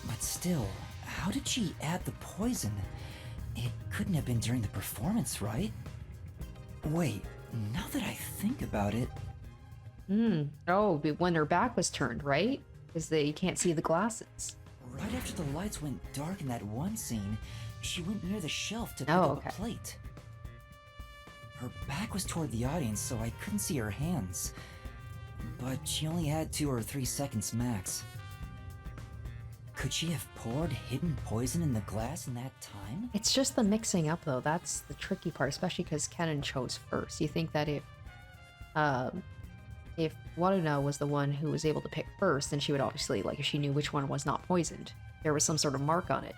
But still, how did she add the poison? It couldn't have been during the performance, right? Wait, now that I think about it... Oh, but when her back was turned, right? Because they can't see the glasses. Right after the lights went dark in that one scene, she went near the shelf to pick Oh, up okay. a plate. Her back was toward the audience, so I couldn't see her hands. But she only had 2 or 3 seconds max. Could she have poured hidden poison in the glass in that time? It's just the mixing up, though. That's the tricky part, especially because Kennen chose first. You think that if Waruna was the one who was able to pick first, then she would obviously, like, if she knew which one was not poisoned, there was some sort of mark on it.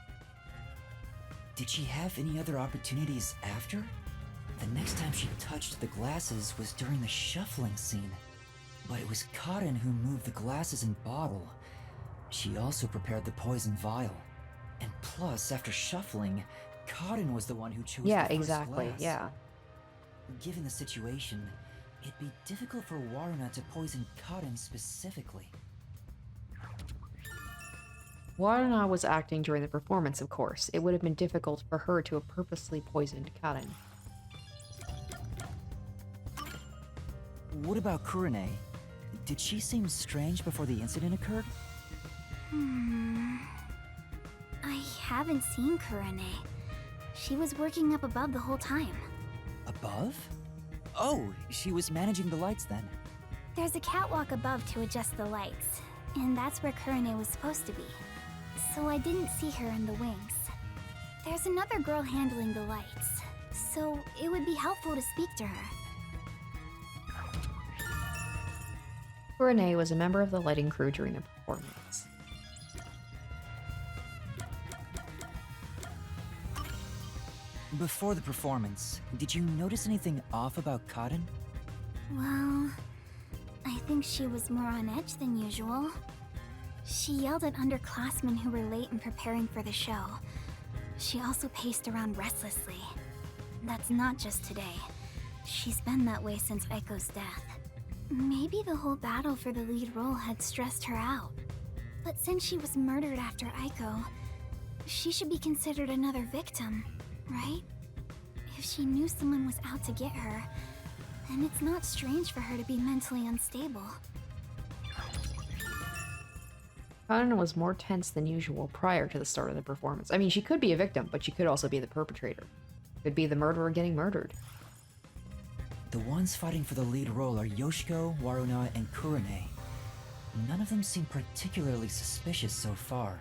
Did she have any other opportunities after? The next time she touched the glasses was during the shuffling scene. But it was Karin who moved the glasses and bottle. She also prepared the poison vial. And plus, after shuffling, Karin was the one who chose Yeah, the first exactly, glass. yeah. Given the situation, it'd be difficult for Waruna to poison Karin specifically. Waruna was acting during the performance, of course. It would have been difficult for her to have purposely poisoned Karin. What about Kurane? Did she seem strange before the incident occurred? I haven't seen Kurane. She was working up above the whole time. Above? Oh, she was managing the lights then. There's a catwalk above to adjust the lights, and that's where Kurane was supposed to be. So I didn't see her in the wings. There's another girl handling the lights, so it would be helpful to speak to her. Kurane was a member of the lighting crew during the performance. Before the performance, did you notice anything off about Cotton? Well, I think she was more on edge than usual. She yelled at underclassmen who were late in preparing for the show. She also paced around restlessly. That's not just today. She's been that way since Aiko's death. Maybe the whole battle for the lead role had stressed her out. But since she was murdered after Aiko, she should be considered another victim, right? If she knew someone was out to get her, then it's not strange for her to be mentally unstable. Cotton was more tense than usual prior to the start of the performance. I mean, she could be a victim, but she could also be the perpetrator. Could be the murderer getting murdered. The ones fighting for the lead role are Yoshiko, Waruna, and Kurane. None of them seem particularly suspicious so far.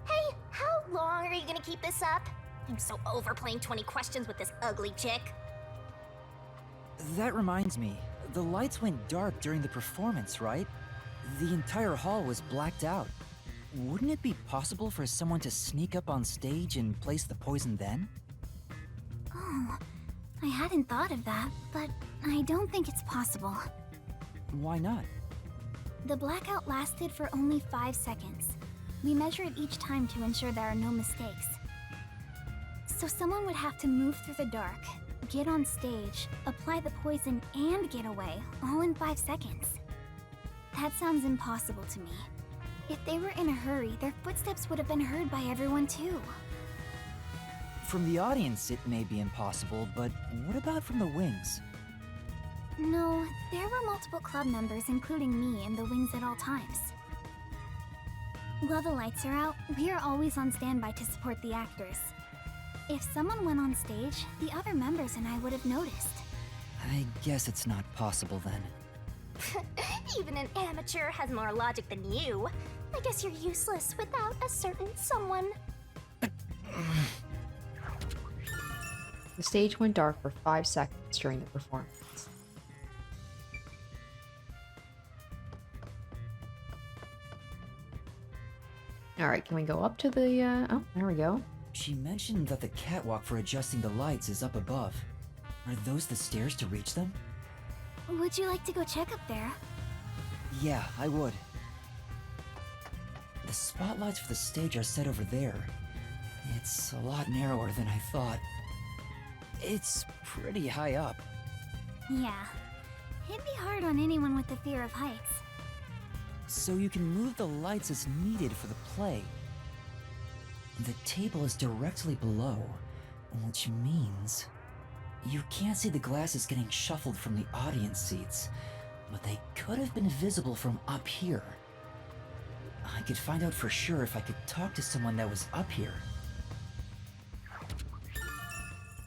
Hey, how long are you gonna keep this up? I'm so over playing 20 questions with this ugly chick. That reminds me, the lights went dark during the performance, right? The entire hall was blacked out. Wouldn't it be possible for someone to sneak up on stage and place the poison then? Oh, I hadn't thought of that, but I don't think it's possible. Why not? The blackout lasted for only 5 seconds. We measure it each time to ensure there are no mistakes. So someone would have to move through the dark, get on stage, apply the poison, and get away, all in 5 seconds. That sounds impossible to me. If they were in a hurry, their footsteps would have been heard by everyone too. From the audience, it may be impossible, but what about from the wings? No, there were multiple club members, including me, in the wings at all times. While the lights are out, we are always on standby to support the actors. If someone went on stage, the other members and I would have noticed. I guess it's not possible then. Even an amateur has more logic than you. I guess you're useless without a certain someone. The stage went dark for 5 seconds during the performance. Alright, can we go up to the, oh, there we go. She mentioned that the catwalk for adjusting the lights is up above. Are those the stairs to reach them? Would you like to go check up there? Yeah, I would. The spotlights for the stage are set over there. It's a lot narrower than I thought. It's pretty high up. Yeah. It'd be hard on anyone with the fear of heights. So you can move the lights as needed for the play. The table is directly below, which means you can't see the glasses getting shuffled from the audience seats, but they could have been visible from up here. I could find out for sure if I could talk to someone that was up here.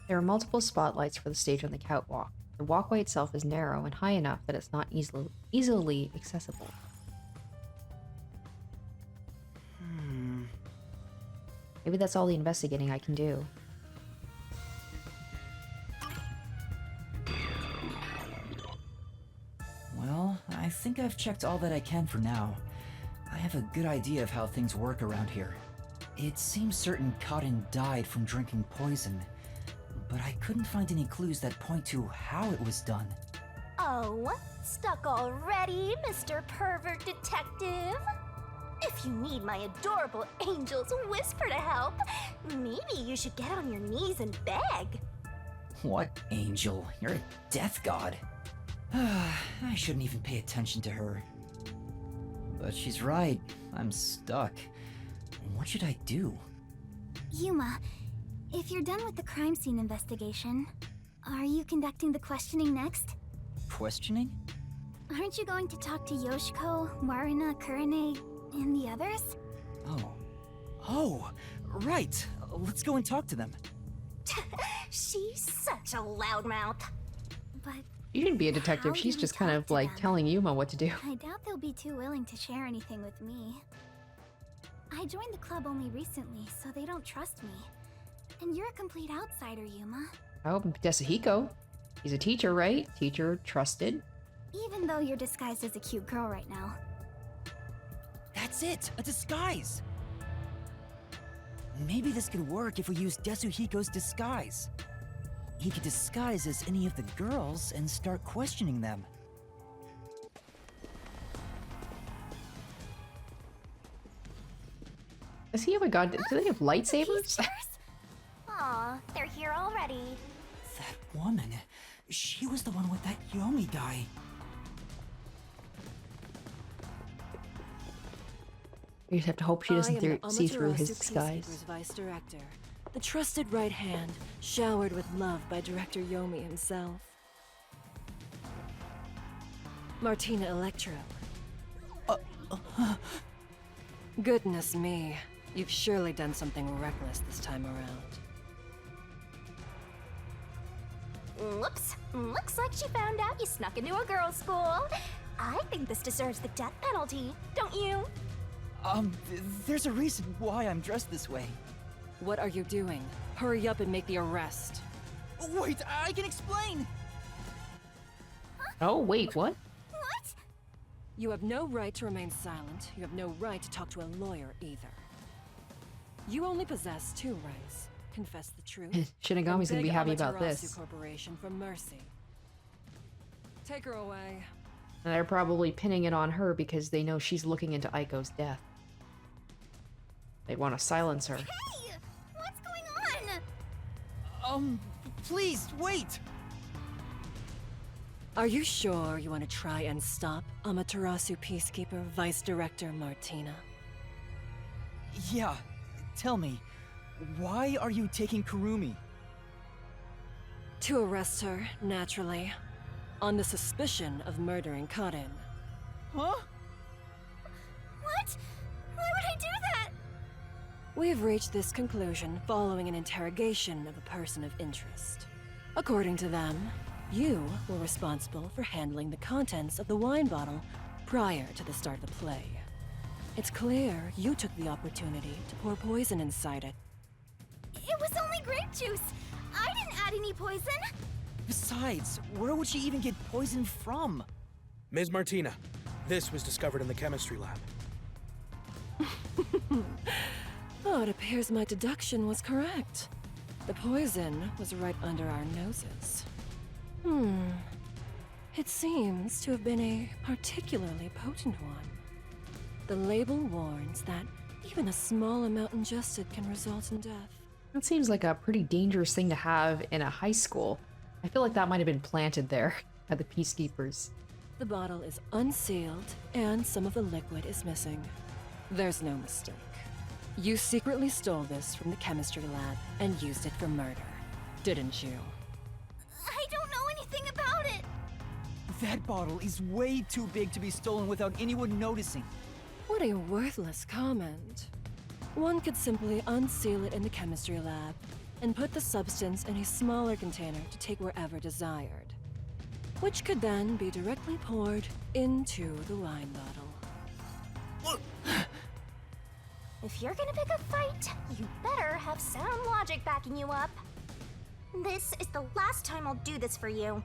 There are multiple spotlights for the stage on the catwalk. The walkway itself is narrow and high enough that it's not easily accessible. Maybe that's all the investigating I can do. Well, I think I've checked all that I can for now. I have a good idea of how things work around here. It seems certain Cotton died from drinking poison, but I couldn't find any clues that point to how it was done. Oh, stuck already, Mr. Pervert Detective? If you need my adorable angel's whisper to help, maybe you should get on your knees and beg. What angel? You're a death god. I shouldn't even pay attention to her. But she's right. I'm stuck. What should I do? Yuma, if you're done with the crime scene investigation, are you conducting the questioning next? Questioning? Aren't you going to talk to Yoshiko, Waruna, Kurane, and the others? Oh, right. Let's go and talk to them. She's such a loudmouth. But She shouldn't be a detective, how she's do we just kind talk of to like them? telling Yuma what to do. I doubt they'll be too willing to share anything with me. I joined the club only recently, so they don't trust me. And you're a complete outsider, Yuma. Oh, Desahiko. He's a teacher, right? Teacher trusted. Even though you're disguised as a cute girl right now. That's it! A disguise! Maybe this could work if we use Desuhiko's disguise. He could disguise as any of the girls and start questioning them. Does he have a god? Do they have lightsabers? Aw, they're here already. That woman, she was the one with that Yomi guy. You just have to hope she doesn't see through his disguise. Peacekeeper's Vice Director, the trusted right hand, showered with love by Director Yomi himself. Martina Electro. Goodness me, you've surely done something reckless this time around. Whoops. Looks like she found out you snuck into a girls' school. I think this deserves the death penalty, don't you? There's a reason why I'm dressed this way. What are you doing? Hurry up and make the arrest. Wait, I can explain! Oh, wait, what? What? You have no right to remain silent. You have no right to talk to a lawyer either. You only possess two rights. Confess the truth. Shinigami's gonna be happy about Amaterasu this. Corporation for mercy. Take her away. And they're probably pinning it on her because they know she's looking into Aiko's death. They want to silence her. Hey! What's going on? Please, wait! Are you sure you want to try and stop Amaterasu Peacekeeper Vice Director Martina? Yeah, tell me, why are you taking Kurumi? To arrest her, naturally. On the suspicion of murdering Karin. Huh? What? Why would I do that? We've reached this conclusion following an interrogation of a person of interest. According to them, you were responsible for handling the contents of the wine bottle prior to the start of the play. It's clear you took the opportunity to pour poison inside it. It was only grape juice. I didn't add any poison. Besides, where would she even get poison from? Ms. Martina, this was discovered in the chemistry lab. Oh, it appears my deduction was correct. The poison was right under our noses. It seems to have been a particularly potent one. The label warns that even a small amount ingested can result in death. That seems like a pretty dangerous thing to have in a high school. I feel like that might have been planted there by the Peacekeepers. The bottle is unsealed, and some of the liquid is missing. There's no mistake. You secretly stole this from the chemistry lab and used it for murder, didn't you? I don't know anything about it. That bottle is way too big to be stolen without anyone noticing. What a worthless comment. One could simply unseal it in the chemistry lab and put the substance in a smaller container to take wherever desired, which could then be directly poured into the wine bottle. If you're gonna pick a fight, you better have sound logic backing you up. This is the last time I'll do this for you.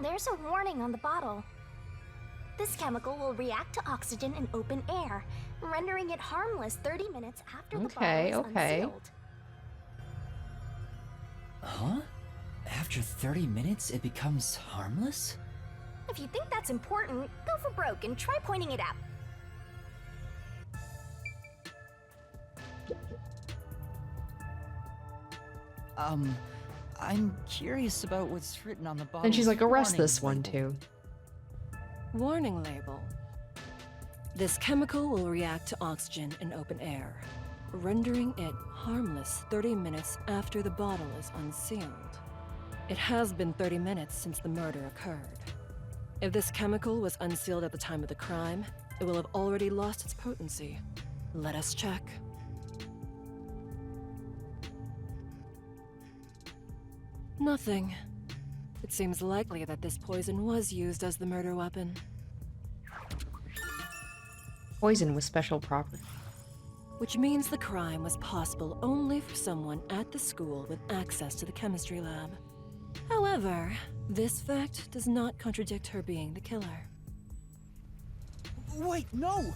There's a warning on the bottle. This chemical will react to oxygen in open air, rendering it harmless 30 minutes after the bottle is unsealed. Huh? After 30 minutes, it becomes harmless? If you think that's important, go for broke and try pointing it out. I'm curious about what's written on the bottle. And she's like, arrest this one too. Warning label. This chemical will react to oxygen in open air, rendering it harmless 30 minutes after the bottle is unsealed. It has been 30 minutes since the murder occurred. If this chemical was unsealed at the time of the crime, it will have already lost its potency. Let us check. Nothing. It seems likely that this poison was used as the murder weapon. Poison with special properties. Which means the crime was possible only for someone at the school with access to the chemistry lab. However, this fact does not contradict her being the killer. Wait, no!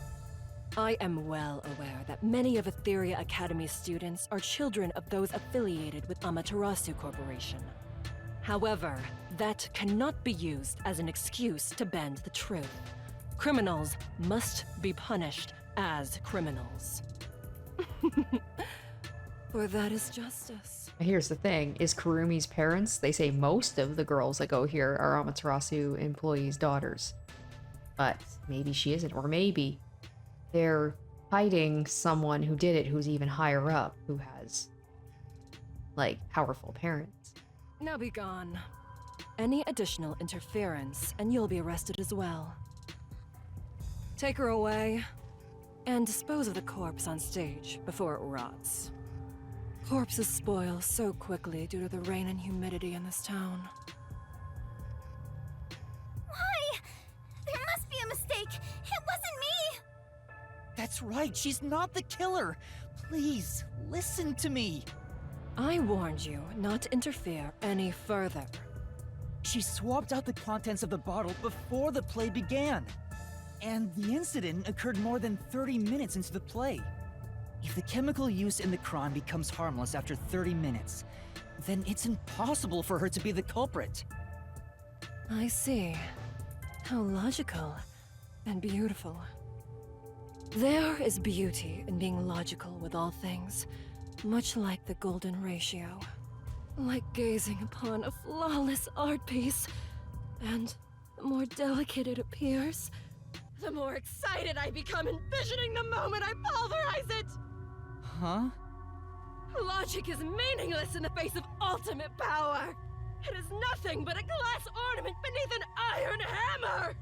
I am well aware that many of Etheria Academy students are children of those affiliated with Amaterasu Corporation. However, that cannot be used as an excuse to bend the truth. Criminals must be punished as criminals. For that is justice. Here's the thing, is Kurumi's parents, they say most of the girls that go here are Amaterasu employees' daughters. But maybe she isn't, or maybe they're hiding someone who did it who's even higher up, who has, like, powerful parents. Now be gone. Any additional interference, and you'll be arrested as well. Take her away, and dispose of the corpse on stage before it rots. Corpses spoil so quickly due to the rain and humidity in this town. Why? There must be a mistake. It wasn't me. That's right, she's not the killer! Please, listen to me! I warned you not to interfere any further. She swapped out the contents of the bottle before the play began. And the incident occurred more than 30 minutes into the play. If the chemical used in the crime becomes harmless after 30 minutes, then it's impossible for her to be the culprit. I see. How logical and beautiful. There is beauty in being logical with all things, much like the golden ratio. Like gazing upon a flawless art piece. And the more delicate it appears, the more excited I become envisioning the moment I pulverize it! Huh? Logic is meaningless in the face of ultimate power! It is nothing but a glass ornament beneath an iron hammer!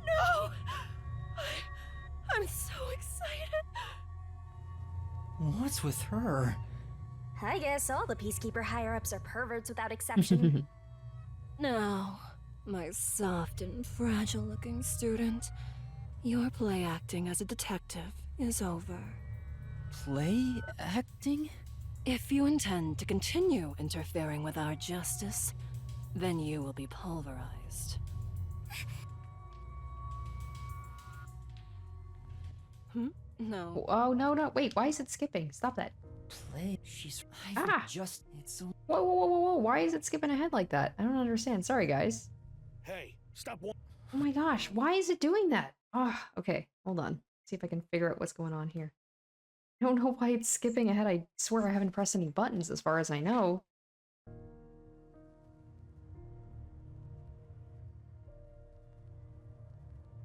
No! I'm so excited! What's with her? I guess all the Peacekeeper higher-ups are perverts without exception. Now, my soft and fragile-looking student, your play acting as a detective is over. Play acting? If you intend to continue interfering with our justice, then you will be pulverized. No. Oh, no, wait, why is it skipping? Stop that. Play? She's... It's so... Whoa, why is it skipping ahead like that? I don't understand. Sorry, guys. Hey, stop. Oh my gosh, why is it doing that? Okay, hold on. See if I can figure out what's going on here. I don't know why it's skipping ahead. I swear I haven't pressed any buttons as far as I know.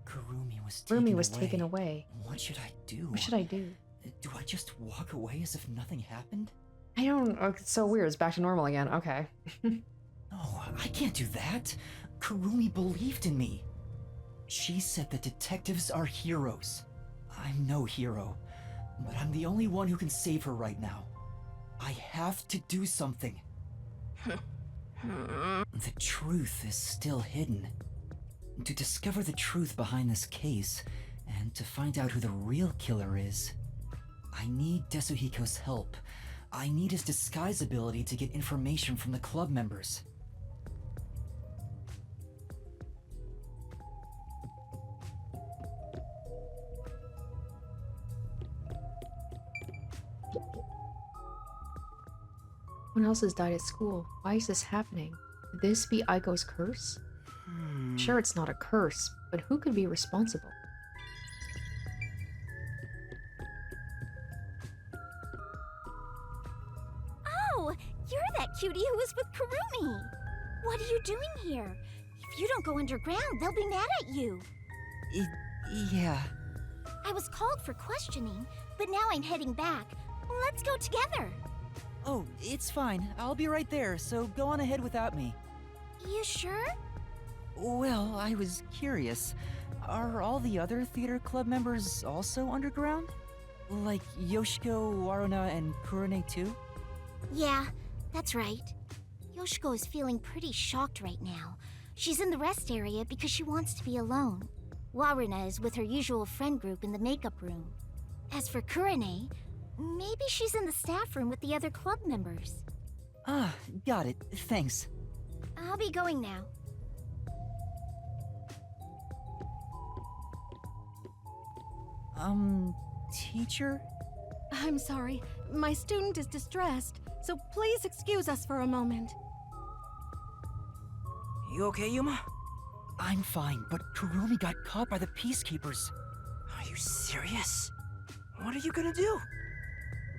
Kurumi was taken taken away. What should I do? What should I do? Do I just walk away as if nothing happened? I don't... Oh, it's so weird. It's back to normal again. Okay. No, I can't do that. Kurumi believed in me. She said that detectives are heroes. I'm no hero, but I'm the only one who can save her right now. I have to do something. The truth is still hidden. To discover the truth behind this case, and to find out who the real killer is, I need Desuhiko's help. I need his disguise ability to get information from the club members. Someone else has died at school. Why is this happening? Could this be Aiko's curse? Sure, it's not a curse, but who could be responsible? Oh, you're that cutie who was with Kurumi. What are you doing here? If you don't go underground, they'll be mad at you. Yeah. I was called for questioning, but now I'm heading back. Let's go together. Oh, it's fine. I'll be right there, so go on ahead without me. You sure? Well, I was curious. Are all the other theater club members also underground? Like Yoshiko, Waruna, and Kurone too? Yeah, that's right. Yoshiko is feeling pretty shocked right now. She's in the rest area because she wants to be alone. Waruna is with her usual friend group in the makeup room. As for Kurone, maybe she's in the staff room with the other club members. Ah, got it. Thanks. I'll be going now. Teacher? I'm sorry. My student is distressed, so please excuse us for a moment. You okay, Yuma? I'm fine, but Kurumi got caught by the Peacekeepers. Are you serious? What are you gonna do?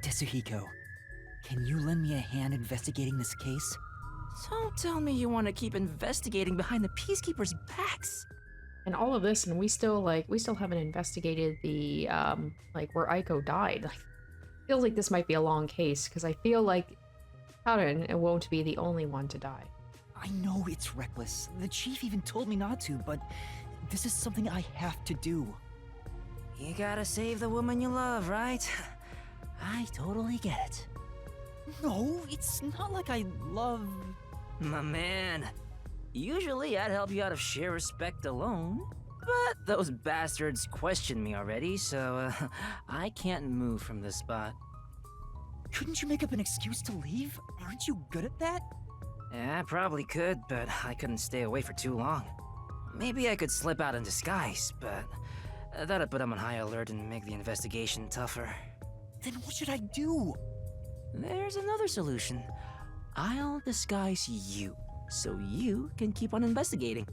Tetsuhiko, can you lend me a hand investigating this case? Don't tell me you want to keep investigating behind the Peacekeepers' backs. And all of this, and we still haven't investigated the like where Aiko died. Like, feels like this might be a long case because I feel like Karen won't be the only one to die. I know it's reckless. The chief even told me not to, but this is something I have to do. You gotta save the woman you love, right? I totally get it. No, it's not like I love... My man. Usually I'd help you out of sheer respect alone. But those bastards questioned me already, so I can't move from this spot. Couldn't you make up an excuse to leave? Aren't you good at that? Yeah, I probably could, but I couldn't stay away for too long. Maybe I could slip out in disguise, but that'd put them on high alert and make the investigation tougher. Then what should I do? There's another solution. I'll disguise you, so you can keep on investigating.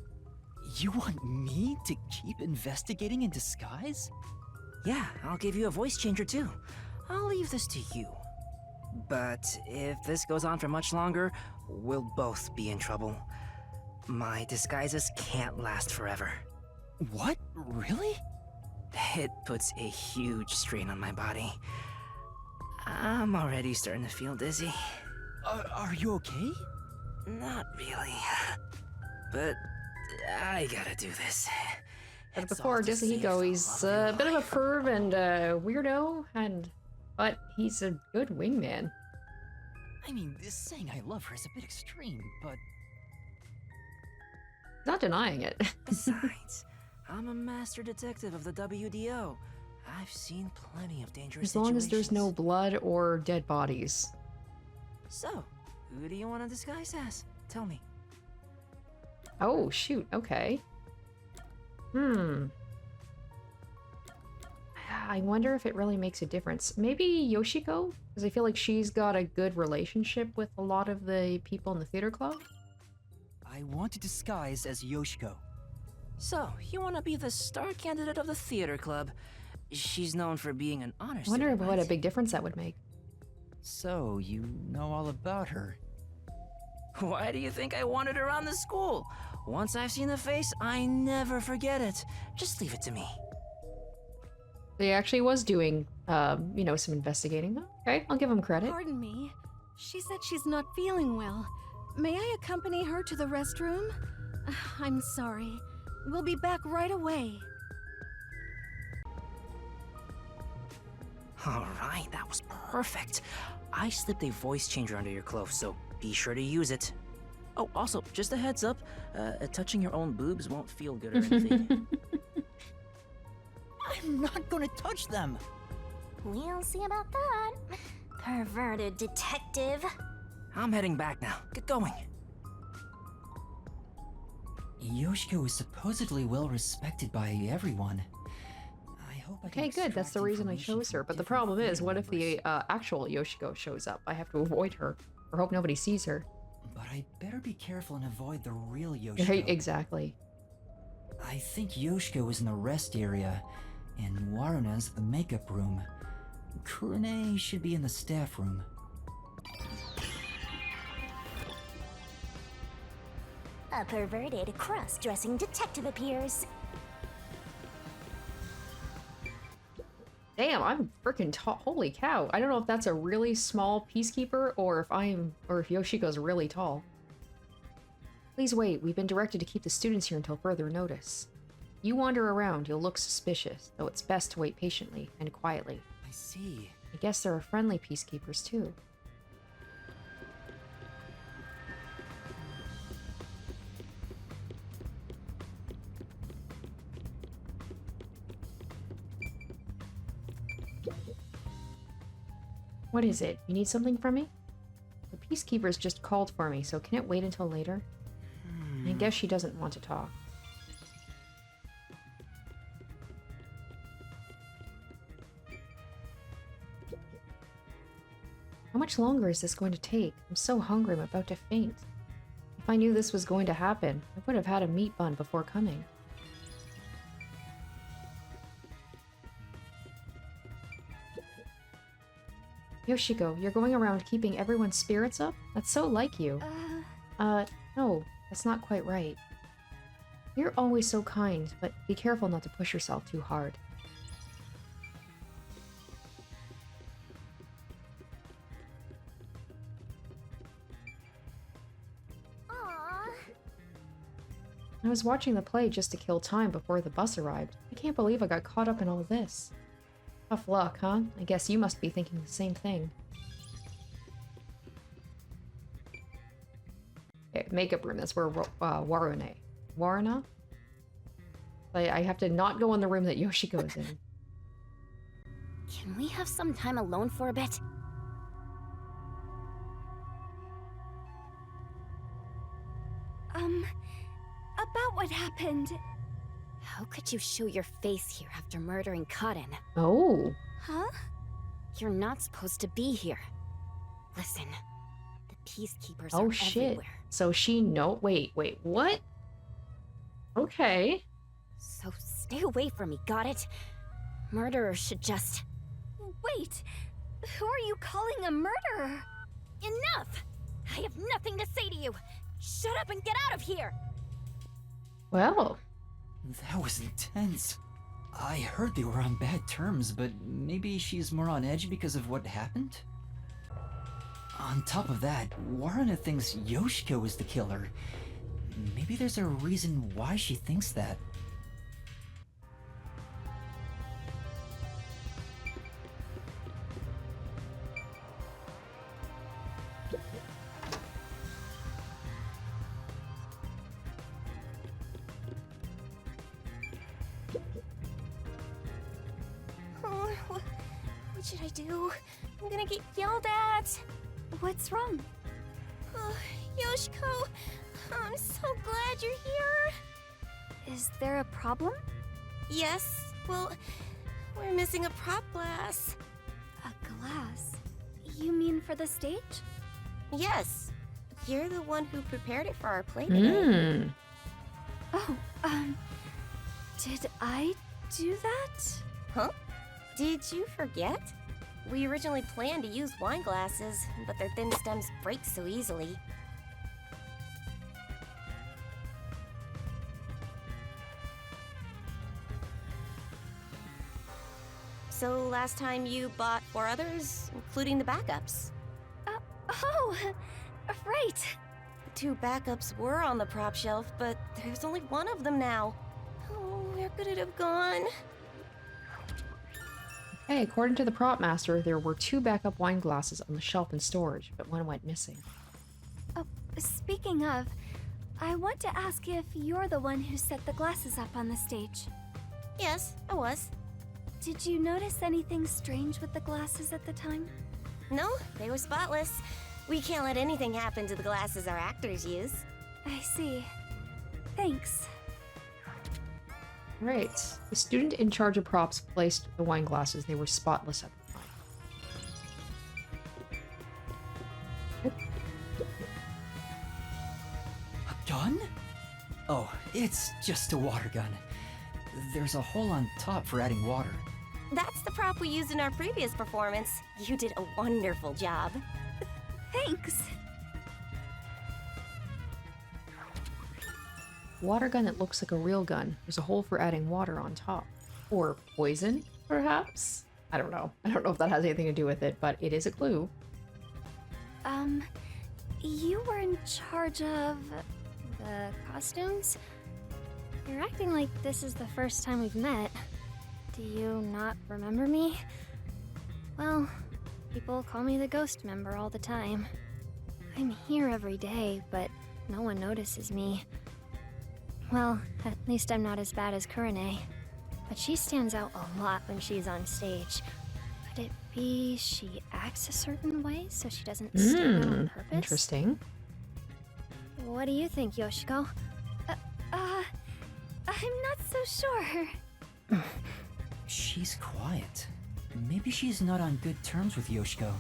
You want me to keep investigating in disguise? Yeah, I'll give you a voice changer too. I'll leave this to you. But if this goes on for much longer, we'll both be in trouble. My disguises can't last forever. What? Really? It puts a huge strain on my body. I'm already starting to feel dizzy. Are you okay? Not really. But I gotta do this. But before Tetsuhiko, he's a bit of a perv and a weirdo, but he's a good wingman. I mean, this saying I love her is a bit extreme, but... Not denying it. Besides, I'm a master detective of the WDO. I've seen plenty of dangerous As long as there's no blood or dead bodies. So, who do you want to disguise as? Tell me. Oh, shoot, okay. I wonder if it really makes a difference. Maybe Yoshiko? Because I feel like she's got a good relationship with a lot of the people in the theater club. I want to disguise as Yoshiko. So, you want to be the star candidate of the theater club. She's known for being an honor I wonder student, what right? a big difference that would make. So, you know all about her. Why do you think I wanted her on the school? Once I've seen the face, I never forget it. Just leave it to me. He actually was doing, you know, some investigating. Okay, I'll give him credit. Pardon me. She said she's not feeling well. May I accompany her to the restroom? I'm sorry. We'll be back right away. Alright, that was perfect. I slipped a voice changer under your clothes, so be sure to use it. Oh, also, just a heads up, touching your own boobs won't feel good or anything. I'm not gonna touch them! We'll see about that. Perverted detective. I'm heading back now. Get going. Yoshiko is supposedly well respected by everyone. I hope I can Okay, good. That's the extract reason I information chose her. from But the different problem is, theater what if the members. actual Yoshiko shows up? I have to avoid her, or hope nobody sees her. But I better be careful and avoid the real Yoshiko. Right, exactly. I think Yoshiko is in the rest area, and Waruna's the makeup room. Kurune should be in the staff room. A perverted cross-dressing detective appears. Damn, I'm freaking tall. Holy cow! I don't know if that's a really small peacekeeper or if Yoshiko's really tall. Please wait. We've been directed to keep the students here until further notice. You wander around, you'll look suspicious, though it's best to wait patiently and quietly. I see. I guess there are friendly peacekeepers too. What is it? You need something from me? The peacekeepers just called for me, so can it wait until later? I guess she doesn't want to talk. How much longer is this going to take? I'm so hungry, I'm about to faint. If I knew this was going to happen, I would have had a meat bun before coming. Yoshiko, you're going around keeping everyone's spirits up? That's so like you. No, that's not quite right. You're always so kind, but be careful not to push yourself too hard. I was watching the play just to kill time before the bus arrived. I can't believe I got caught up in all this. Tough luck, huh? I guess you must be thinking the same thing. Okay, makeup room, that's where Waruna? I have to not go in the room that Yoshiko's in. Can we have some time alone for a bit? About what happened? How could you show your face here after murdering Karen? Oh. Huh? You're not supposed to be here. Listen, the peacekeepers Oh are shit. everywhere. So wait, what? Okay. So stay away from me, got it? Murderers should just... Wait! Who are you calling a murderer? Enough! I have nothing to say to you! Shut up and get out of here! Well. That was intense. I heard they were on bad terms, but maybe she's more on edge because of what happened? On top of that, Waruna thinks Yoshiko is the killer. Maybe there's a reason why she thinks that. What should I do? I'm gonna get yelled at. What's wrong? Yoshiko, I'm so glad you're here. Is there a problem? Yes, well, we're missing a prop glass. A glass? You mean for the stage? Yes, you're the one who prepared it for our play today. Oh, did I do that? Huh? Did you forget? We originally planned to use wine glasses, but their thin stems break so easily. So last time you bought 4 others, including the backups. Right. The 2 backups were on the prop shelf, but there's only 1 of them now. Oh, where could it have gone? Hey, according to the prop master, there were 2 backup wine glasses on the shelf in storage, but 1 went missing. Oh, speaking of, I want to ask if you're the one who set the glasses up on the stage. Yes, I was. Did you notice anything strange with the glasses at the time? No, they were spotless. We can't let anything happen to the glasses our actors use. I see. Thanks. Right. The student in charge of props placed the wine glasses. They were spotless at the time. A gun? Oh, it's just a water gun. There's a hole on top for adding water. That's the prop we used in our previous performance. You did a wonderful job. Thanks. Water gun that looks like a real gun. There's a hole for adding water on top. Or poison, perhaps? I don't know. I don't know if that has anything to do with it, but it is a clue. You were in charge of the costumes? You're acting like this is the first time we've met. Do you not remember me? Well, people call me the ghost member all the time. I'm here every day, but no one notices me. Well, at least I'm not as bad as Kurane. But she stands out a lot when she's on stage. Could it be she acts a certain way so she doesn't stand out on purpose? Interesting. What do you think, Yoshiko? I'm not so sure. She's quiet. Maybe she's not on good terms with Yoshiko.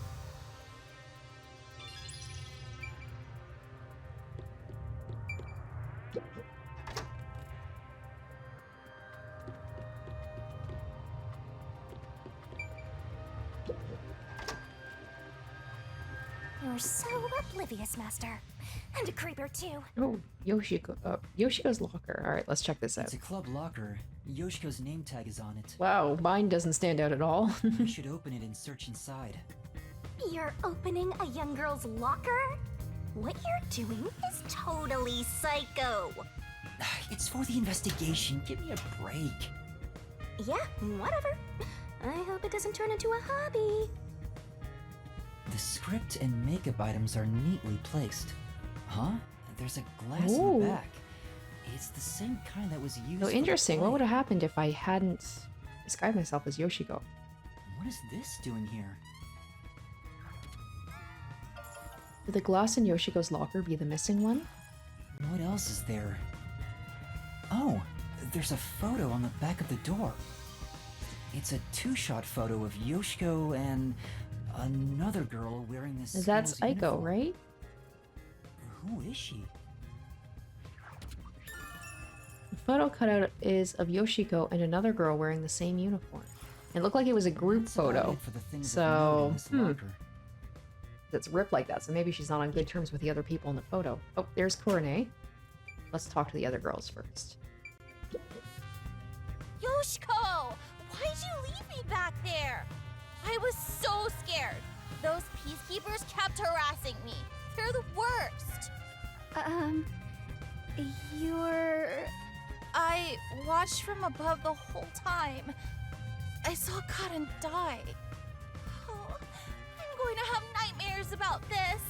You're so oblivious, Master. And a creeper, too. Oh, Yoshiko's locker. All right, let's check this out. It's a club locker. Yoshiko's name tag is on it. Wow, mine doesn't stand out at all. You should open it and search inside. You're opening a young girl's locker? What you're doing is totally psycho. It's for the investigation. Give me a break. Yeah, whatever. I hope it doesn't turn into a hobby. The script and makeup items are neatly placed. Huh? There's a glass in Ooh. the back. It's the same kind that was used. So for the interesting. What play. would have happened if I hadn't described myself as Yoshiko? What is this doing here? Would the glass in Yoshiko's locker be the missing one? What else is there? Oh, there's a photo on the back of the door. It's a two-shot photo of Yoshiko and another girl wearing this. That's school's Aiko, uniform. right? Who is she? The photo cutout is of Yoshiko and another girl wearing the same uniform. It looked like it was a group That's about photo. it for the things of note in So, this locker. It's ripped like that, so maybe she's not on good terms with the other people in the photo. Oh, there's Korone. Let's talk to the other girls first. Yoshiko! Why'd you leave me back there? I was so scared. Those peacekeepers kept harassing me. They're the worst. You're... I watched from above the whole time. I saw Kaden die. Oh, I'm going to have nightmares about this.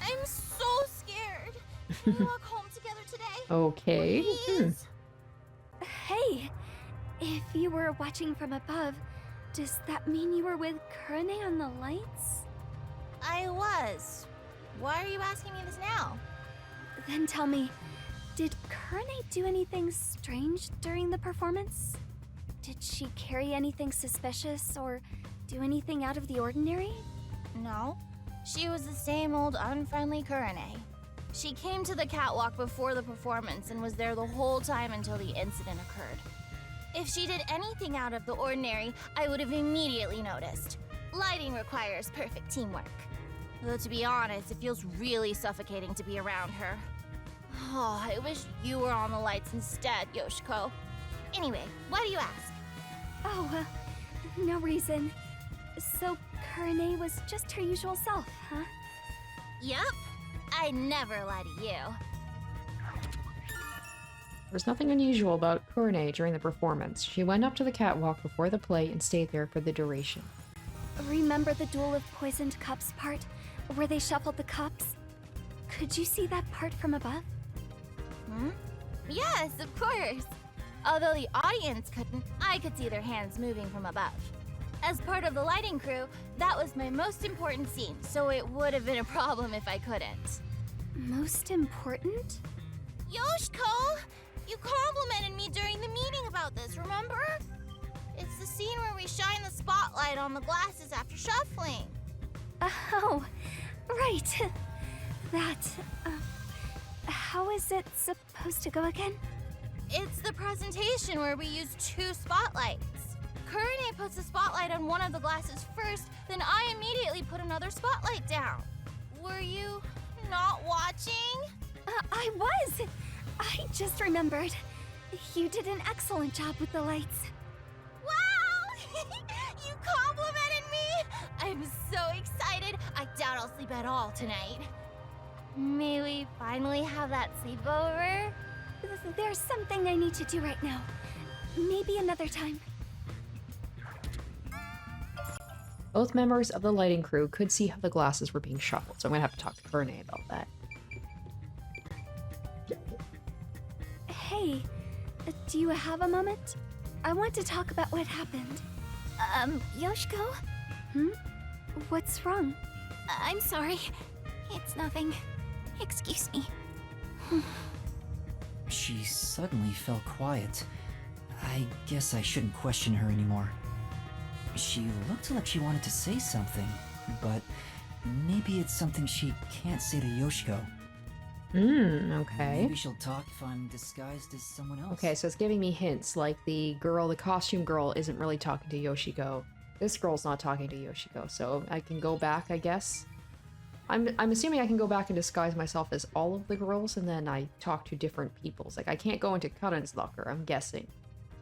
I'm so scared. Can we walk home together today? Okay. Please? Hey, if you were watching from above, does that mean you were with Kurone on the lights? I was. Why are you asking me this now? Then tell me, did Kurone do anything strange during the performance? Did she carry anything suspicious or do anything out of the ordinary? No. She was the same old unfriendly Kurone. She came to the catwalk before the performance and was there the whole time until the incident occurred. If she did anything out of the ordinary, I would have immediately noticed. Lighting requires perfect teamwork. Though to be honest, it feels really suffocating to be around her. Oh, I wish you were on the lights instead, Yoshiko. Anyway, why do you ask? Oh, no reason. So Kurone was just her usual self, huh? Yup. I never lie to you. There's nothing unusual about Korone during the performance. She went up to the catwalk before the play and stayed there for the duration. Remember the Duel of Poisoned Cups part, where they shuffled the cups? Could you see that part from above? Hmm? Yes, of course. Although the audience couldn't, I could see their hands moving from above. As part of the lighting crew, that was my most important scene, so it would have been a problem if I couldn't. Most important? Yoshiko! You complimented me during the meeting about this, remember? It's the scene where we shine the spotlight on the glasses after shuffling. Oh, right. That, how is it supposed to go again? It's the presentation where we use 2 spotlights. Kurone puts the spotlight on one of the glasses first, then I immediately put another spotlight down. Were you not watching? I was! I just remembered. You did an excellent job with the lights. Wow! You complimented me! I'm so excited, I doubt I'll sleep at all tonight. May we finally have that sleepover? There's something I need to do right now. Maybe another time. Both members of the lighting crew could see how the glasses were being shuffled, so I'm gonna have to talk to Korone about that. Hey, do you have a moment? I want to talk about what happened. Yoshiko? Hmm? What's wrong? I'm sorry. It's nothing. Excuse me. She suddenly fell quiet. I guess I shouldn't question her anymore. She looked like she wanted to say something, but maybe it's something she can't say to Yoshiko. Okay. Maybe she'll talk if I'm disguised as someone else. Okay, so it's giving me hints, like the costume girl isn't really talking to Yoshiko. This girl's not talking to Yoshiko, so I can go back, I guess. I'm assuming I can go back and disguise myself as all of the girls, and then I talk to different peoples. Like, I can't go into Karen's locker, I'm guessing.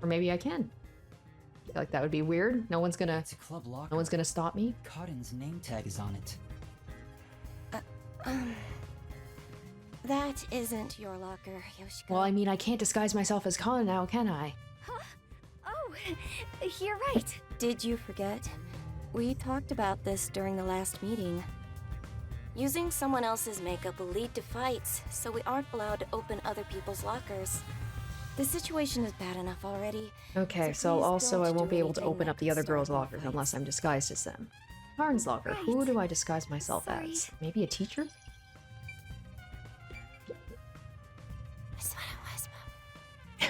Or maybe I can. I feel like that would be weird. No one's gonna... It's a club locker. No one's gonna stop me. Karen's name tag is on it. That isn't your locker, Yoshiko. Well, I mean, I can't disguise myself as Karen now, can I? Huh? Oh, you're right. Did you forget? We talked about this during the last meeting. Using someone else's makeup will lead to fights, so we aren't allowed to open other people's lockers. The situation is bad enough already. Okay, so please also don't I won't do be able to anything open that up the could other start girls' more lockers fights. unless I'm disguised as them. Karen's locker. Who Right. do I disguise myself Sorry. as? Maybe a teacher?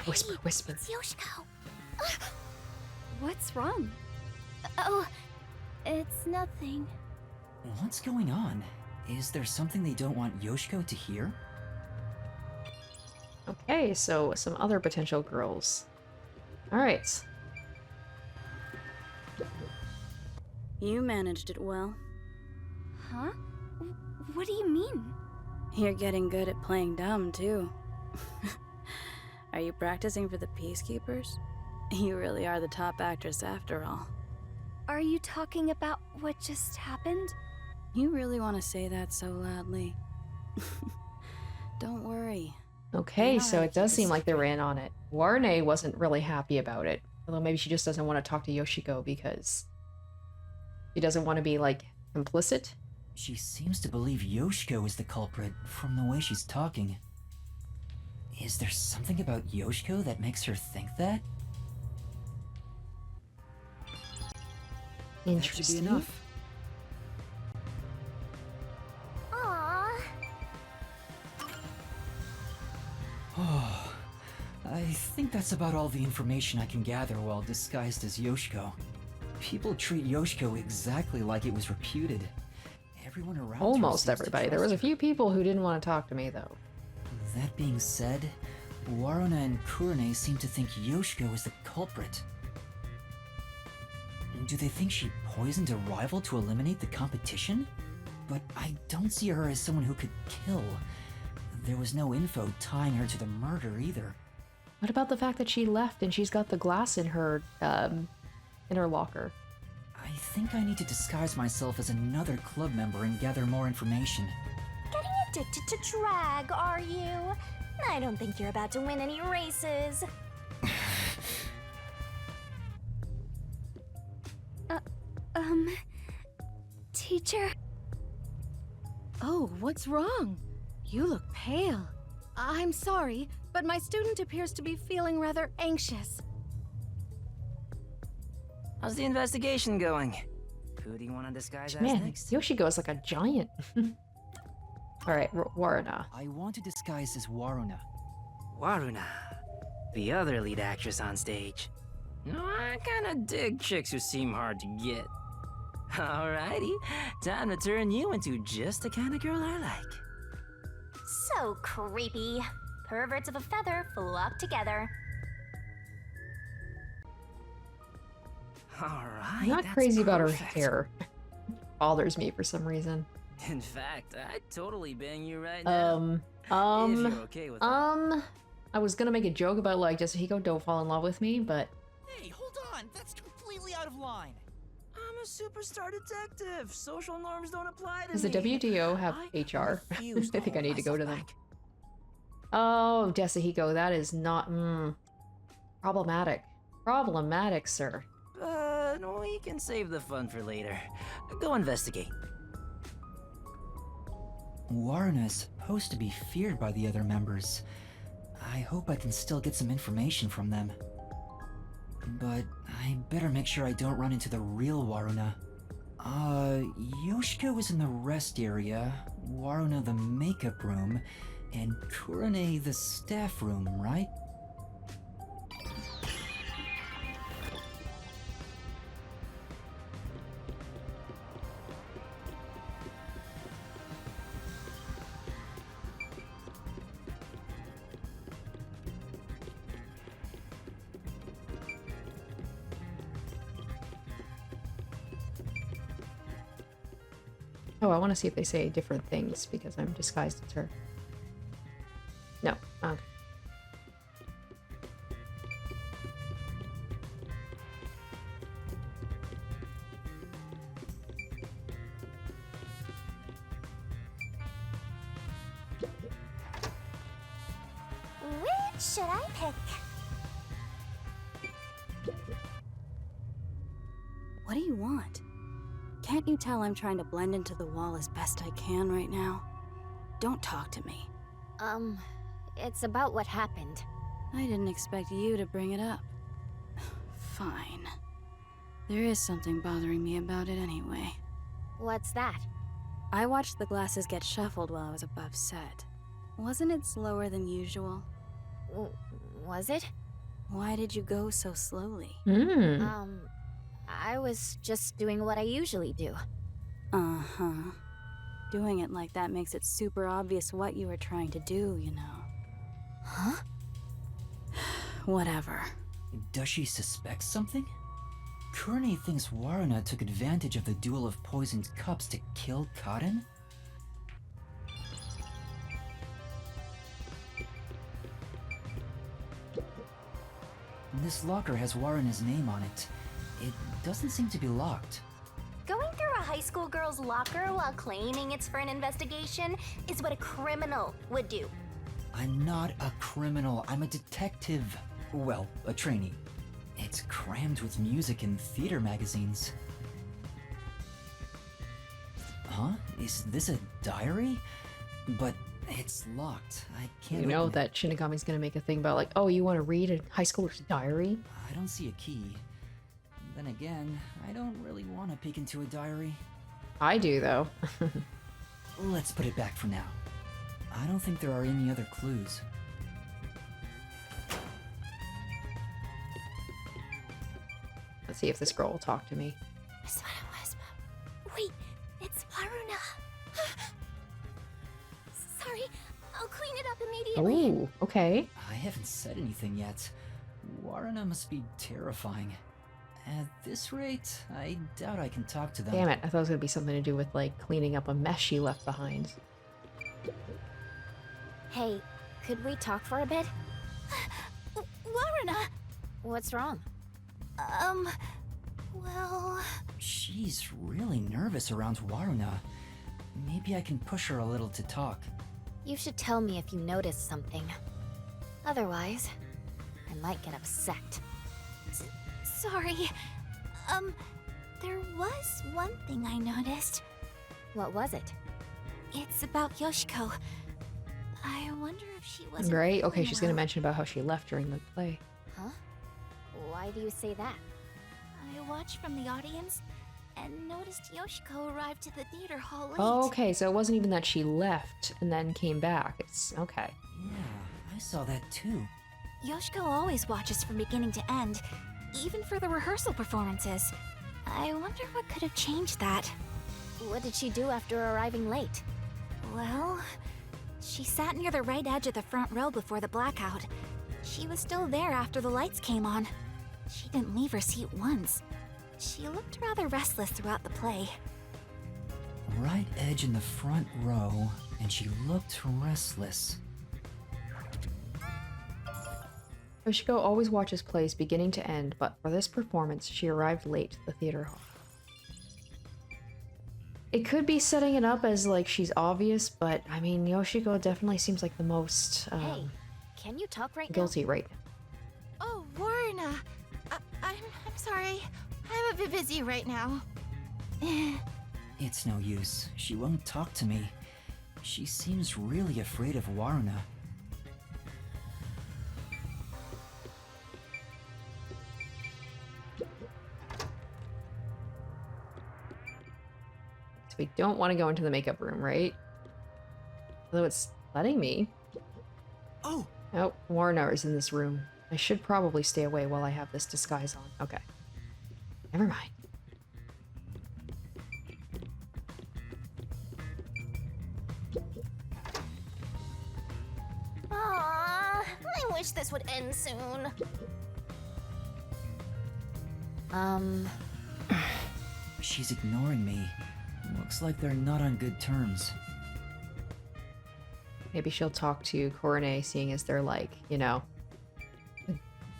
Whisper, whisper. It's Yoshiko. What's wrong? Oh, it's nothing. What's going on? Is there something they don't want Yoshiko to hear? Okay, so some other potential girls. Alright. You managed it well. Huh? What do you mean? You're getting good at playing dumb, too. Are you practicing for the Peacekeepers? You really are the top actress after all. Are you talking about what just happened? You really want to say that so loudly? Don't worry. Okay, so it does seem like they're in on it. Warne wasn't really happy about it. Although maybe she just doesn't want to talk to Yoshiko because she doesn't want to be, like, complicit. She seems to believe Yoshiko is the culprit from the way she's talking. Is there something about Yoshiko that makes her think that? Interesting. That should be enough. Aww. Oh, I think that's about all the information I can gather while disguised as Yoshiko. People treat Yoshiko exactly like it was reputed. Everyone around her Almost seems to everybody. There was a trust her. few people who didn't want to talk to me, though. That being said, Waruna and Kurane seem to think Yoshiko is the culprit. Do they think she poisoned a rival to eliminate the competition? But I don't see her as someone who could kill. There was no info tying her to the murder either. What about the fact that she left and she's got the glass in her locker? I think I need to disguise myself as another club member and gather more information. Getting addicted to drag, are you? I don't think you're about to win any races. Teacher? Oh, what's wrong? You look pale. I'm sorry, but my student appears to be feeling rather anxious. How's the investigation going? Who do you want to disguise as Man, next? Yoshiko is like a giant. Alright, Waruna. I want to disguise as Waruna. Waruna, the other lead actress on stage. I kinda dig chicks who seem hard to get. Alrighty, time to turn you into just the kind of girl I like. So creepy. Perverts of a feather flock together. Alright, I'm not that's crazy about her perfect. hair. Bothers me for some reason. In fact, I'd totally bang you right now. If you're okay with I was gonna make a joke about, like, just Hiko, don't fall in love with me, but Hey, hold on! That's completely out of line! I'm a superstar detective. Social norms don't apply to does the me. WDO have HR? I think I need to go to them. Oh, Desahiko, that is not problematic. Problematic, sir. But we can save the fun for later. Go investigate. Waruna is supposed to be feared by the other members. I hope I can still get some information from them. But I better make sure I don't run into the real Waruna. Yoshiko is in the rest area, Waruna the makeup room, and Kurane the staff room, right? Oh, I want to see if they say different things because I'm disguised as her. No. Okay. Which should I pick? What do you want? Can't you tell I'm trying to blend into the wall as best I can right now? Don't talk to me. It's about what happened. I didn't expect you to bring it up. Fine. There is something bothering me about it anyway. What's that? I watched the glasses get shuffled while I was above set. Wasn't it slower than usual? Was it? Why did you go so slowly? I was just doing what I usually do. Uh-huh. Doing it like that makes it super obvious what you were trying to do, you know. Huh? Whatever. Does she suspect something? Kurane thinks Waruna took advantage of the duel of poisoned cups to kill Karen? This locker has Waruna's name on it. It doesn't seem to be locked. Going through a high school girl's locker while claiming it's for an investigation is what a criminal would do. I'm not a criminal, I'm a detective. Well, a trainee. It's crammed with music and theater magazines. Huh? Is this a diary? But it's locked. I can't You know open it. that Shinigami's gonna make a thing about like, oh, you want to read a high schooler's diary? I don't see a key. Then again, I don't really want to peek into a diary. I do, though. Let's put it back for now. I don't think there are any other clues. Let's see if this girl will talk to me. That's what it was. Wait, it's Waruna. Sorry, I'll clean it up immediately. Oh, okay. I haven't said anything yet. Waruna must be terrifying. At this rate, I doubt I can talk to them. Damn it, I thought it was gonna be something to do with like cleaning up a mess she left behind. Hey, could we talk for a bit? Waruna! What's wrong? Well... She's really nervous around Waruna. Maybe I can push her a little to talk. You should tell me if you notice something. Otherwise, I might get upset. Sorry. There was one thing I noticed. What was it? It's about Yoshiko. I wonder if she was Right? Okay, she's gonna mention about how she left during the play. Huh? Why do you say that? I watched from the audience and noticed Yoshiko arrived to the theater hall late. Okay, so it wasn't even that she left and then came back. It's okay. Yeah, I saw that too. Yoshiko always watches from beginning to end, even for the rehearsal performances. I wonder what could have changed that. What did she do after arriving late? Well, she sat near the right edge of the front row before the blackout. She was still there after the lights came on. She didn't leave her seat once. She looked rather restless throughout the play. Right edge in the front row, and she looked restless. Yoshiko always watches plays beginning to end, but for this performance, she arrived late to the theater hall. It could be setting it up as like she's obvious, but I mean, Yoshiko definitely seems like the most Hey, can you talk right guilty right now. Oh, Waruna. I'm sorry. I'm a bit busy right now. It's no use. She won't talk to me. She seems really afraid of Waruna. So we don't want to go into the makeup room, right? Although it's letting me. Oh! Oh, Warner is in this room. I should probably stay away while I have this disguise on. Okay. Never mind. Aww, I wish this would end soon. She's ignoring me. Looks Looks like they're not on good terms. Maybe she'll talk to Korone, seeing as they're like, you know,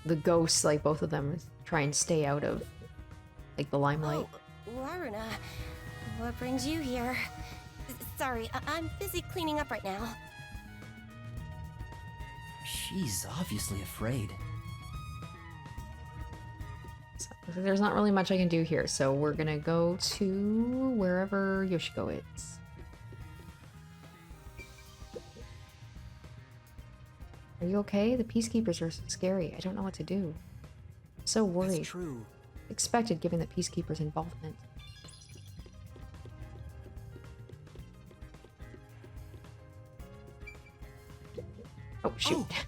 the ghosts, like both of them try and stay out of like the limelight. Oh, Waruna, what brings you here? Sorry, I'm busy cleaning up right now. She's obviously afraid. So, there's not really much I can do here, so we're gonna go to wherever Yoshiko is. Are you okay? The peacekeepers are so scary. I don't know what to do. I'm so worried. It's true. Expected given the peacekeepers' involvement. Oh, shoot. Oh.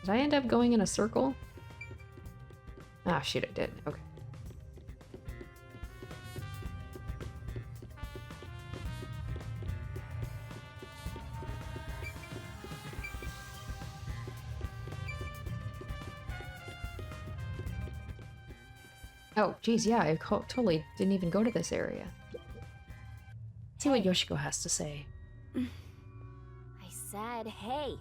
Did I end up going in a circle? Ah, shoot, I did. Okay. Oh, geez, yeah, I totally didn't even go to this area. Let's see what Yoshiko has to say. I said, hey.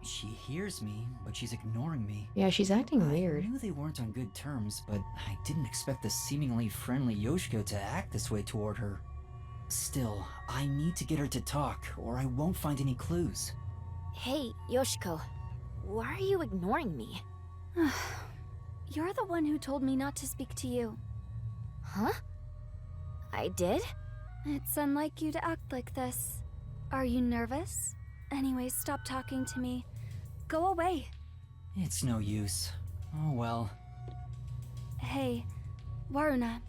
She hears me, but she's ignoring me. Yeah, she's acting weird. I knew they weren't on good terms, but I didn't expect the seemingly friendly Yoshiko to act this way toward her. Still, I need to get her to talk, or I won't find any clues. Hey, Yoshiko. Why are you ignoring me? You're the one who told me not to speak to you. Huh? I did? It's unlike you to act like this. Are you nervous? Anyway, stop talking to me. Go away. It's no use. Oh well. Hey, Waruna.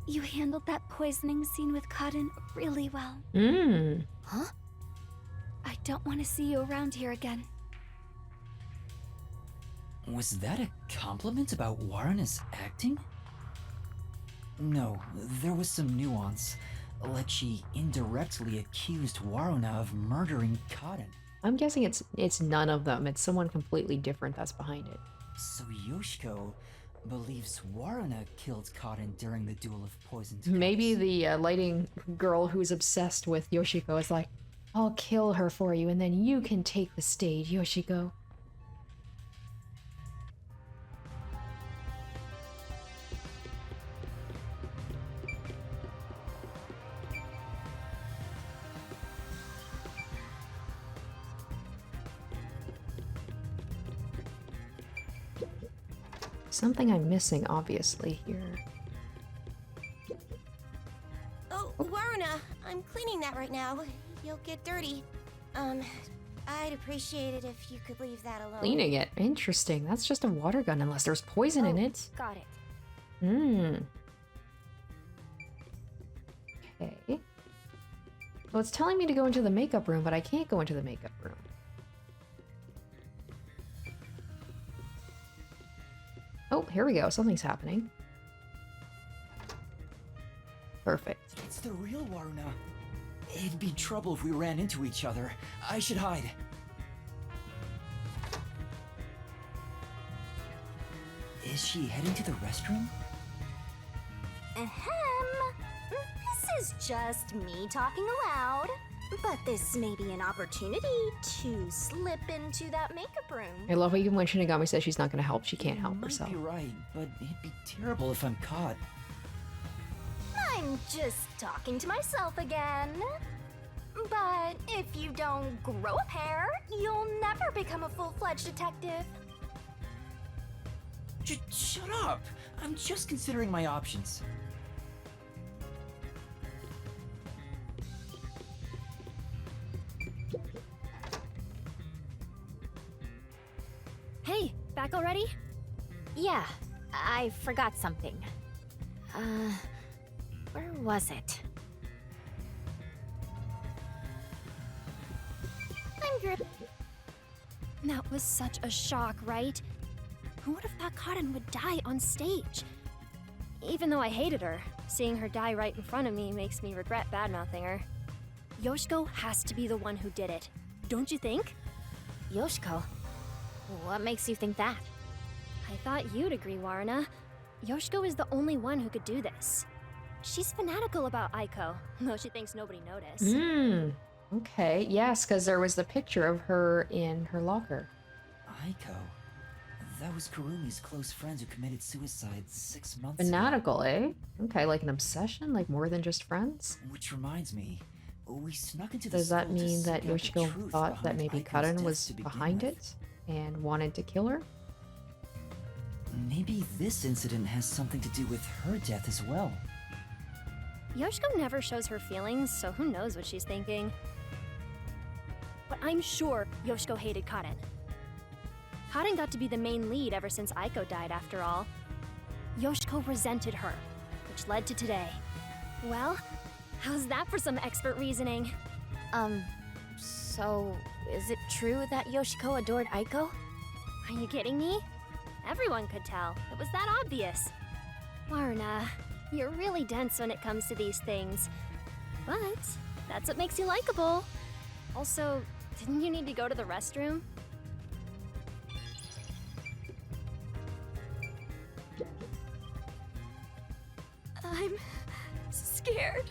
You handled that poisoning scene with Cotton really well. Huh? I don't want to see you around here again. Was that a compliment about Waruna's acting? No, there was some nuance. Like she indirectly accused Waruna of murdering Cotton. I'm guessing it's none of them. It's someone completely different that's behind it. So Yoshiko believes Waruna killed Cotton during the duel of poisoned Maybe the lighting girl who's obsessed with Yoshiko is like, I'll kill her for you and then you can take the stage, Yoshiko. Something I'm missing, obviously, here. Oh, Waruna, I'm cleaning that right now. You'll get dirty. I'd appreciate it if you could leave that alone. Cleaning it. Interesting. That's just a water gun unless there's poison in it. Got it. Okay. Well, it's telling me to go into the makeup room, but I can't go into the makeup room. Oh, here we go. Something's happening. Perfect. It's the real Waruna. It'd be trouble if we ran into each other. I should hide. Is she heading to the restroom? Ahem. This is just me talking aloud. But this may be an opportunity to slip into that makeup room. I love how even when Shinigami says she's not going to help, she can't help herself. You're right, but it'd be terrible if I'm caught. I'm just talking to myself again. But if you don't grow a pair, you'll never become a full-fledged detective. Shut up! I'm just considering my options. Hey, back already? Yeah, I forgot something. Where was it? I'm grip. That was such a shock, right? Who would have thought Cotton would die on stage? Even though I hated her, seeing her die right in front of me makes me regret badmouthing her. Yoshiko has to be the one who did it. Don't you think? Yoshiko? What makes you think that? I thought you'd agree, Waruna. Yoshiko is the only one who could do this. She's fanatical about Aiko, though she thinks nobody noticed. Okay, yes, because there was the picture of her in her locker. Aiko? That was Kurumi's close friend who committed suicide 6 months ago. Fanatical, eh? Okay, like an obsession? Like more than just friends? Which reminds me, we snuck into the Does that school to mean that seek out the Yoshiko truth thought that behind maybe Aiko's Karen death was to begin behind with? it and wanted to kill her? Maybe this incident has something to do with her death as well. Yoshiko never shows her feelings, so who knows what she's thinking. But I'm sure Yoshiko hated Karen. Karen got to be the main lead ever since Aiko died, after all. Yoshiko resented her, which led to today. Well, how's that for some expert reasoning? So is it true that Yoshiko adored Aiko? Are you kidding me? Everyone could tell. It was that obvious. Warna, you're really dense when it comes to these things. But that's what makes you likable. Also, didn't you need to go to the restroom? I'm scared.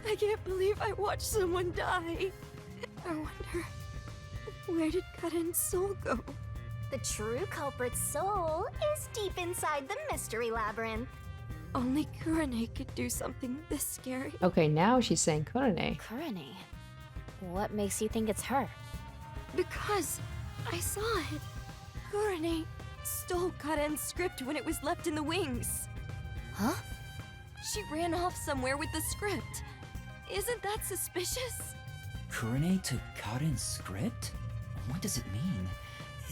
I can't believe I watched someone die. I wonder, where did Karen's soul go? The true culprit's soul is deep inside the mystery labyrinth. Only Kurane could do something this scary. Okay, now she's saying Kurane. Kurane? What makes you think it's her? Because I saw it. Kurane stole Karen's script when it was left in the wings. Huh? She ran off somewhere with the script. Isn't that suspicious? Kurane took Karen's script? What does it mean?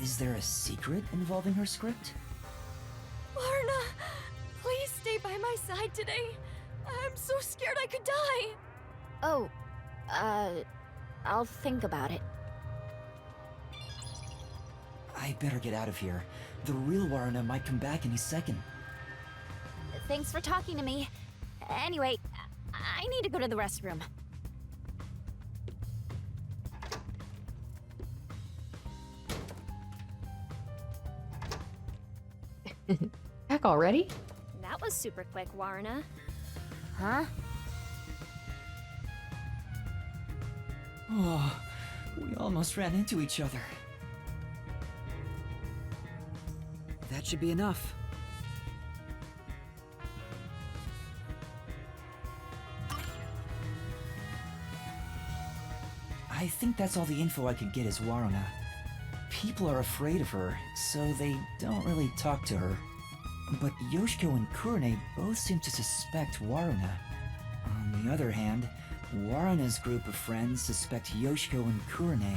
Is there a secret involving her script? Lorna, please stay by my side today. I'm so scared I could die. Oh, I'll think about it. I better get out of here. The real Warna might come back any second. Thanks for talking to me. Anyway, I need to go to the restroom. Back already? That was super quick, Warna. Huh? Oh, we almost ran into each other. That should be enough. I think that's all the info I could get as Waruna. People are afraid of her, so they don't really talk to her. But Yoshiko and Kurane both seem to suspect Waruna. On the other hand, Waruna's group of friends suspect Yoshiko and Kurane.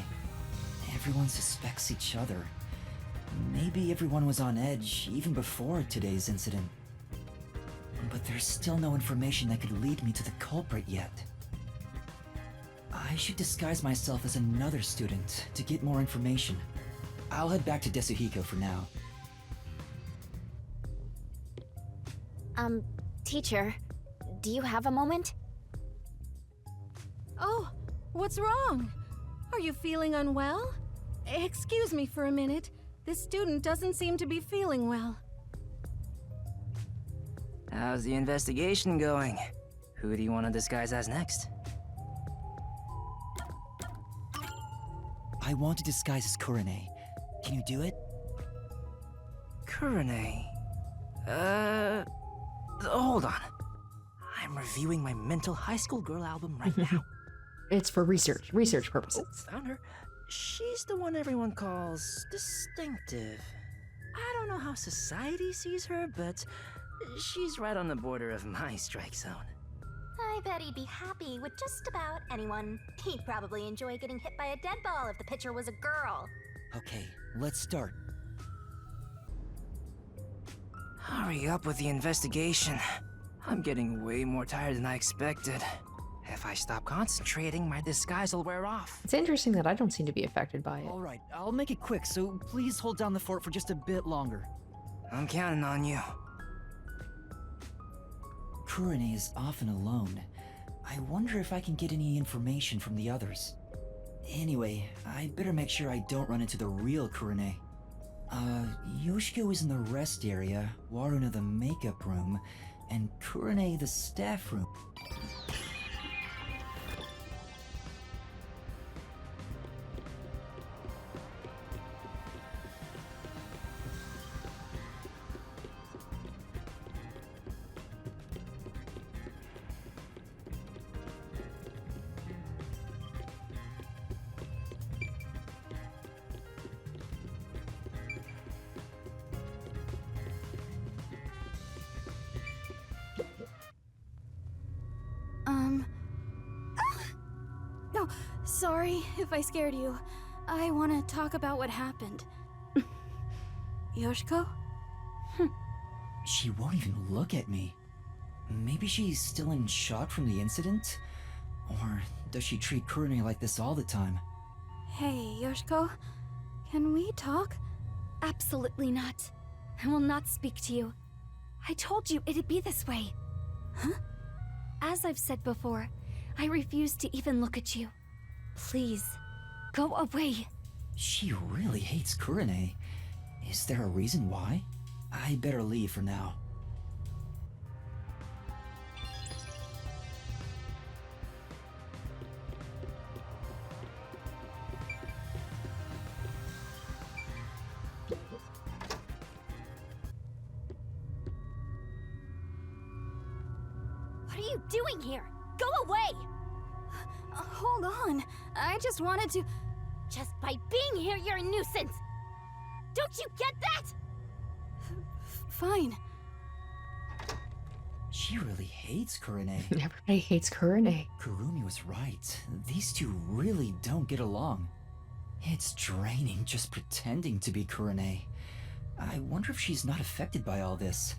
Everyone suspects each other. Maybe everyone was on edge even before today's incident. But there's still no information that could lead me to the culprit yet. I should disguise myself as another student to get more information. I'll head back to Desuhiko for now. Teacher, do you have a moment? Oh, what's wrong? Are you feeling unwell? Excuse me for a minute. This student doesn't seem to be feeling well. How's the investigation going? Who do you want to disguise as next? I want to disguise as Kurane. Can you do it? Kurane... hold on. I'm reviewing my mental high school girl album right now. It's for research purposes. Oh, found her. She's the one everyone calls distinctive. I don't know how society sees her, but she's right on the border of my strike zone. I bet he'd be happy with just about anyone. He'd probably enjoy getting hit by a dead ball if the pitcher was a girl. Okay, let's start. Hurry up with the investigation. I'm getting way more tired than I expected. If I stop concentrating, my disguise will wear off. It's interesting that I don't seem to be affected by it. Alright, I'll make it quick, so please hold down the fort for just a bit longer. I'm counting on you. Kurane is often alone. I wonder if I can get any information from the others. Anyway, I better make sure I don't run into the real Kurane. Yoshiko is in the rest area, Waruna the makeup room, and Kurane the staff room. No, sorry if I scared you. I want to talk about what happened. Yoshiko? She won't even look at me. Maybe she's still in shock from the incident? Or does she treat Kurane like this all the time? Hey, Yoshiko. Can we talk? Absolutely not. I will not speak to you. I told you it'd be this way. Huh? As I've said before, I refuse to even look at you. Please, go away. She really hates Kurane. Is there a reason why? I better leave for now. What are you doing here? Go away! Hold on. I just wanted to... Just by being here, you're a nuisance! Don't you get that? Fine. She really hates Kurane. Everybody hates Kurane. Kurumi was right. These two really don't get along. It's draining just pretending to be Kurane. I wonder if she's not affected by all this.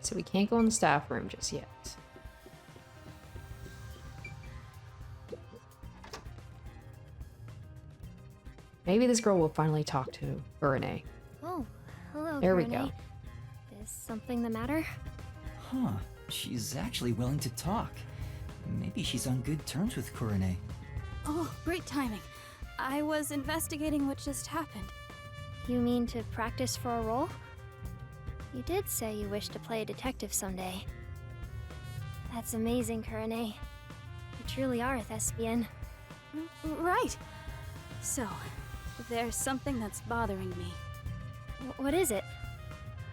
So we can't go in the staff room just yet. Maybe this girl will finally talk to Kurane. Oh, hello, There we Kurane. go. Is something the matter? Huh. She's actually willing to talk. Maybe she's on good terms with Kurane. Oh, great timing. I was investigating what just happened. You mean to practice for a role? You did say you wish to play a detective someday. That's amazing, Kurane. You truly are a thespian. Right. So, there's something that's bothering me. What is it?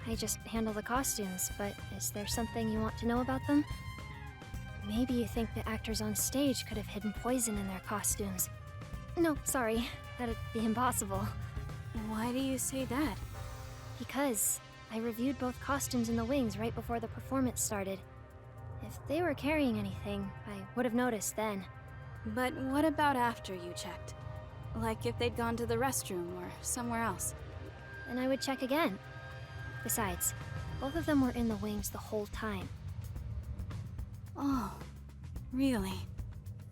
I just handle the costumes, but is there something you want to know about them? Maybe you think the actors on stage could have hidden poison in their costumes. No, sorry. That'd be impossible. Why do you say that? Because I reviewed both costumes in the wings right before the performance started. If they were carrying anything, I would have noticed then. But what about after you checked? Like if they'd gone to the restroom or somewhere else? Then I would check again. Besides, both of them were in the wings the whole time. Oh, really?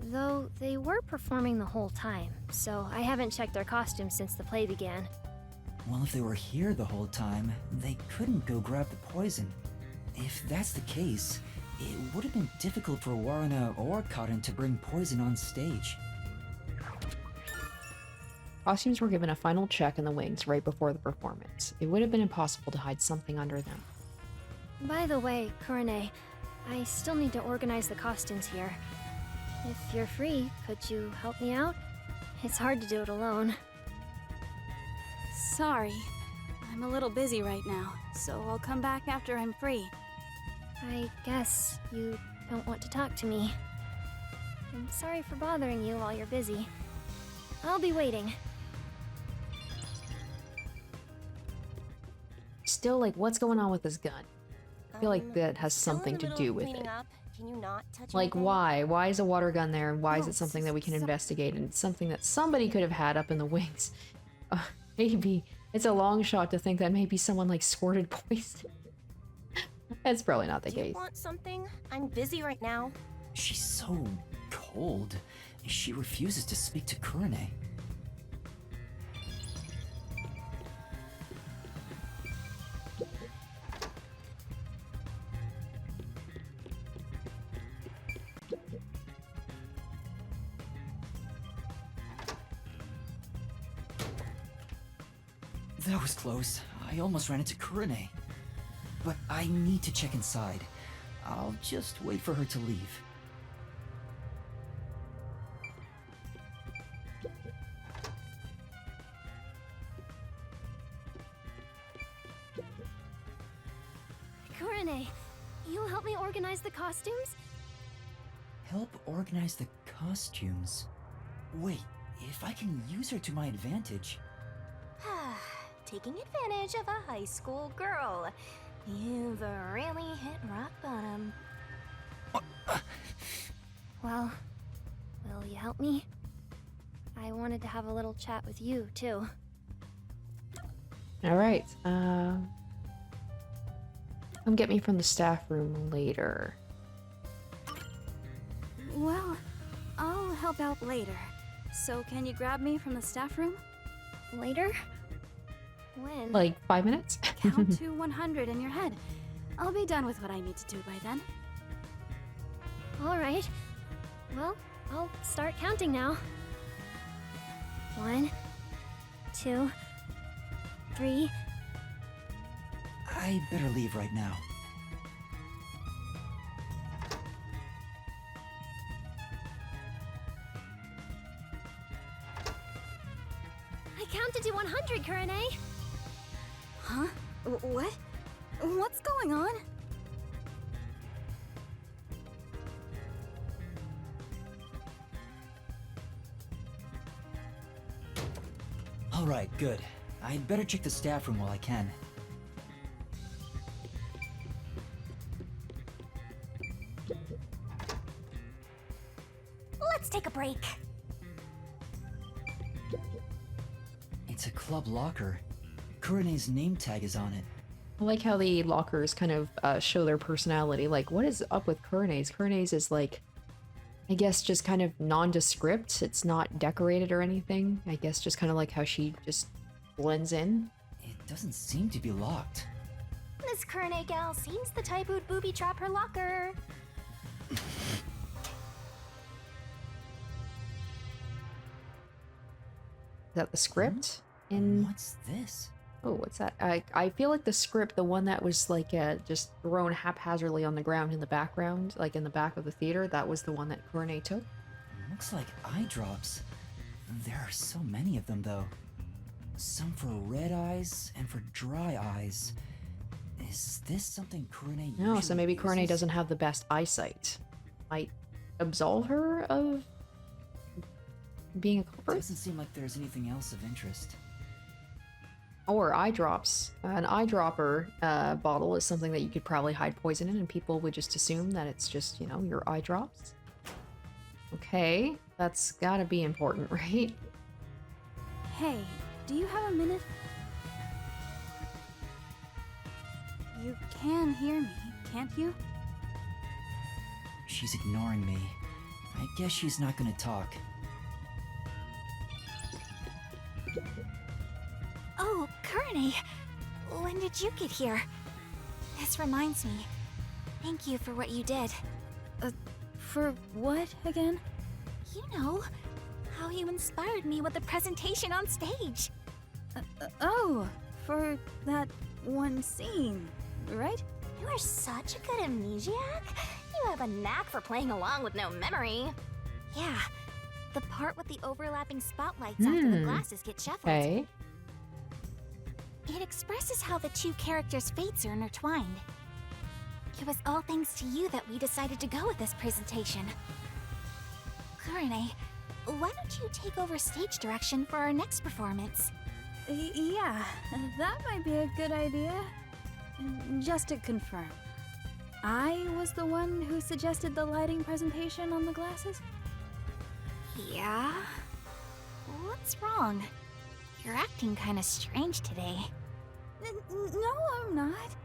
Though they were performing the whole time, so I haven't checked their costumes since the play began. Well, if they were here the whole time, they couldn't go grab the poison. If that's the case, it would have been difficult for Waruna or Cotton to bring poison on stage. Costumes were given a final check in the wings right before the performance. It would have been impossible to hide something under them. By the way, Kurane, I still need to organize the costumes here. If you're free, could you help me out? It's hard to do it alone. Sorry. I'm a little busy right now, so I'll come back after I'm free. I guess you don't want to talk to me. I'm sorry for bothering you while you're busy. I'll be waiting. Still, like, what's going on with this gun? I feel like that has still in something the to middle do of with cleaning it. up. Can you not touch Like, anything? why? Why is a water gun there, and why is No, it something that we can investigate, and it's something that somebody could have had up in the wings? Maybe. It's a long shot to think that maybe someone, like, squirted poison. That's probably not the Do you case. want something? I'm busy right now. She's so cold. She refuses to speak to Kurane. That was close. I almost ran into Kurine. But I need to check inside. I'll just wait for her to leave. Kurine, you'll help me organize the costumes? Help organize the costumes? Wait, if I can use her to my advantage... Taking advantage of a high school girl. You've really hit rock bottom. Well, will you help me? I wanted to have a little chat with you, too. Alright, come get me from the staff room later. Well, I'll help out later. So can you grab me from the staff room? Later? When? Like 5 minutes? Count to 100 in your head. I'll be done with what I need to do by then. Alright. Well, I'll start counting now. 1, 2, 3. I better leave right now. I counted to 100, Kurine! Huh? What? What's going on? Alright, good. I'd better check the staff room while I can. Let's take a break. It's a club locker. Kurine's name tag is on it. I like how the lockers kind of show their personality. Like, what is up with Kurine's? Kurine's is like, I guess just kind of nondescript. It's not decorated or anything. I guess just kind of like how she just blends in. It doesn't seem to be locked. This Kurine gal seems the type who'd booby trap her locker. Is that the script? What's this? Oh, what's that? I feel like the script, the one that was like just thrown haphazardly on the ground in the background, like in the back of the theater, that was the one that Kurine took. Looks like eye drops. There are so many of them, though. Some for red eyes and for dry eyes. Is this something Kurine No, so usually maybe Kurine uses? doesn't have the best eyesight. Might absolve her of being a culprit? Doesn't seem like there's anything else of interest. Or eye drops. An eyedropper bottle is something that you could probably hide poison in, and people would just assume that it's just, you know, your eye drops. Okay, that's gotta be important, right? Hey, do you have a minute? You can hear me, can't you? She's ignoring me. I guess she's not gonna talk. Oh, Kurine! When did you get here? This reminds me. Thank you for what you did. For what again? You know, how you inspired me with the presentation on stage. Oh, for that one scene, right? You are such a good amnesiac. You have a knack for playing along with no memory. Yeah, the part with the overlapping spotlights after the glasses get shuffled. Okay. It expresses how the two characters' fates are intertwined. It was all thanks to you that we decided to go with this presentation. Kurine, why don't you take over stage direction for our next performance? Yeah, that might be a good idea. Just to confirm, I was the one who suggested the lighting presentation on the glasses? Yeah? What's wrong? You're acting kinda strange today. No, I'm not.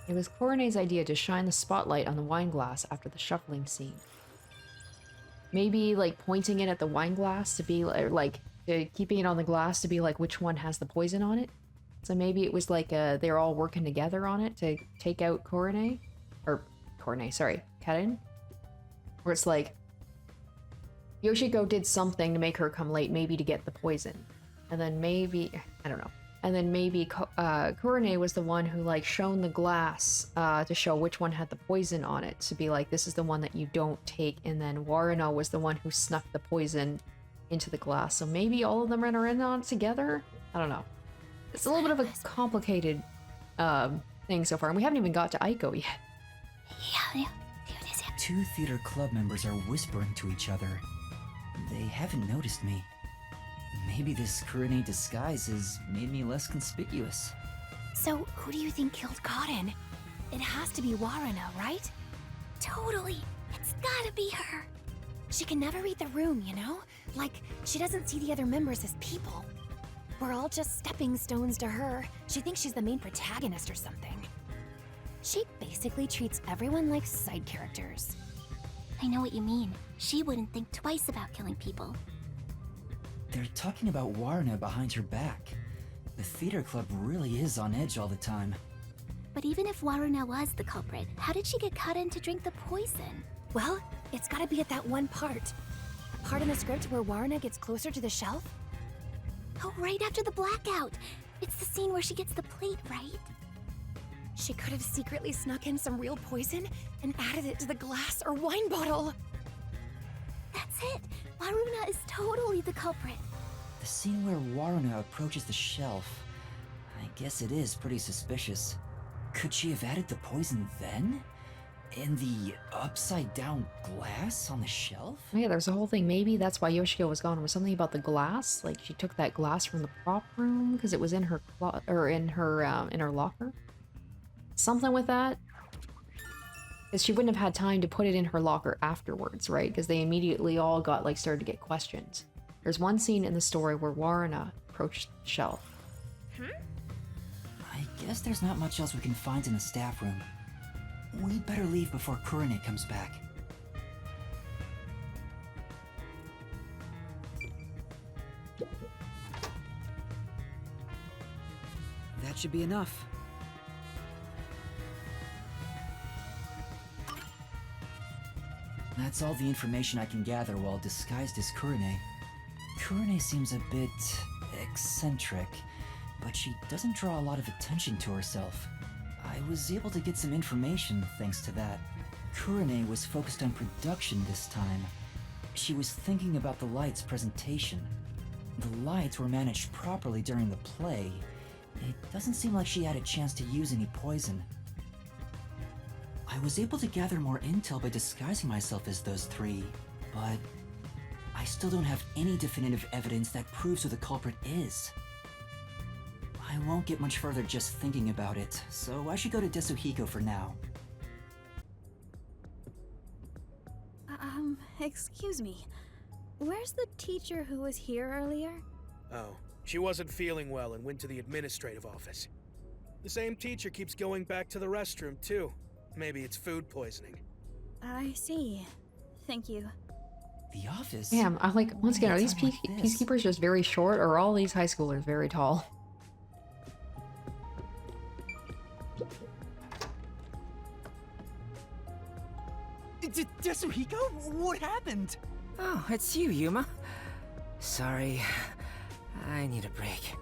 It was Kurine's idea to shine the spotlight on the wine glass after the shuffling scene. Maybe, like, pointing it at the wine glass to be, like, keeping it on the glass to be, like, which one has the poison on it. So maybe it was, like, they're all working together on it to take out Kurine. Or, Kurine, sorry, Karin. Where it's like, Yoshiko did something to make her come late, maybe to get the poison. And then maybe, I don't know. And then maybe Kurone was the one who like shone the glass to show which one had the poison on it, to be like, this is the one that you don't take. And then Waruna was the one who snuck the poison into the glass. So maybe all of them are in on it together? I don't know. It's a little bit of a complicated thing so far, and we haven't even got to Aiko yet. Two theater club members are whispering to each other. They haven't noticed me. Maybe this Kurone disguise has made me less conspicuous. So, who do you think killed Cotton? It has to be Waruna, right? Totally. It's gotta be her. She can never read the room, you know? Like, she doesn't see the other members as people. We're all just stepping stones to her. She thinks she's the main protagonist or something. She basically treats everyone like side characters. I know what you mean. She wouldn't think twice about killing people. They're talking about Waruna behind her back. The theater club really is on edge all the time. But even if Waruna was the culprit, how did she get Kaden to drink the poison? Well, it's gotta be at that one part. The part in the script where Waruna gets closer to the shelf? Oh, right after the blackout. It's the scene where she gets the plate, right? She could have secretly snuck in some real poison and added it to the glass or wine bottle. That's it. Waruna is totally the culprit. The scene where Waruna approaches the shelf. I guess it is pretty suspicious. Could she have added the poison then? In the upside-down glass on the shelf? Yeah, there's a whole thing. Maybe that's why Yoshiko was gone. It was something about the glass. Like she took that glass from the prop room because it was in her in her locker. Something with that. Because she wouldn't have had time to put it in her locker afterwards, right? Because they immediately all got like started to get questions. There's one scene in the story where Waruna approached the shelf. I guess there's not much else we can find in the staff room. We'd better leave before Kurone comes back. That should be enough. That's all the information I can gather while disguised as Kurone. Kurone seems a bit eccentric, but she doesn't draw a lot of attention to herself. I was able to get some information thanks to that. Kurone was focused on production this time. She was thinking about the lights presentation. The lights were managed properly during the play. It doesn't seem like she had a chance to use any poison. I was able to gather more intel by disguising myself as those three, but I still don't have any definitive evidence that proves who the culprit is. I won't get much further just thinking about it, so I should go to Desuhiko for now. Excuse me. Where's the teacher who was here earlier? Oh, she wasn't feeling well and went to the administrative office. The same teacher keeps going back to the restroom, too. Maybe it's food poisoning. I see. Thank you. The office? Damn, I like, once again, are these peacekeepers just very short, or are all these high schoolers very tall? Desuhiko? What happened? Oh, it's you, Yuma. Sorry. I need a break.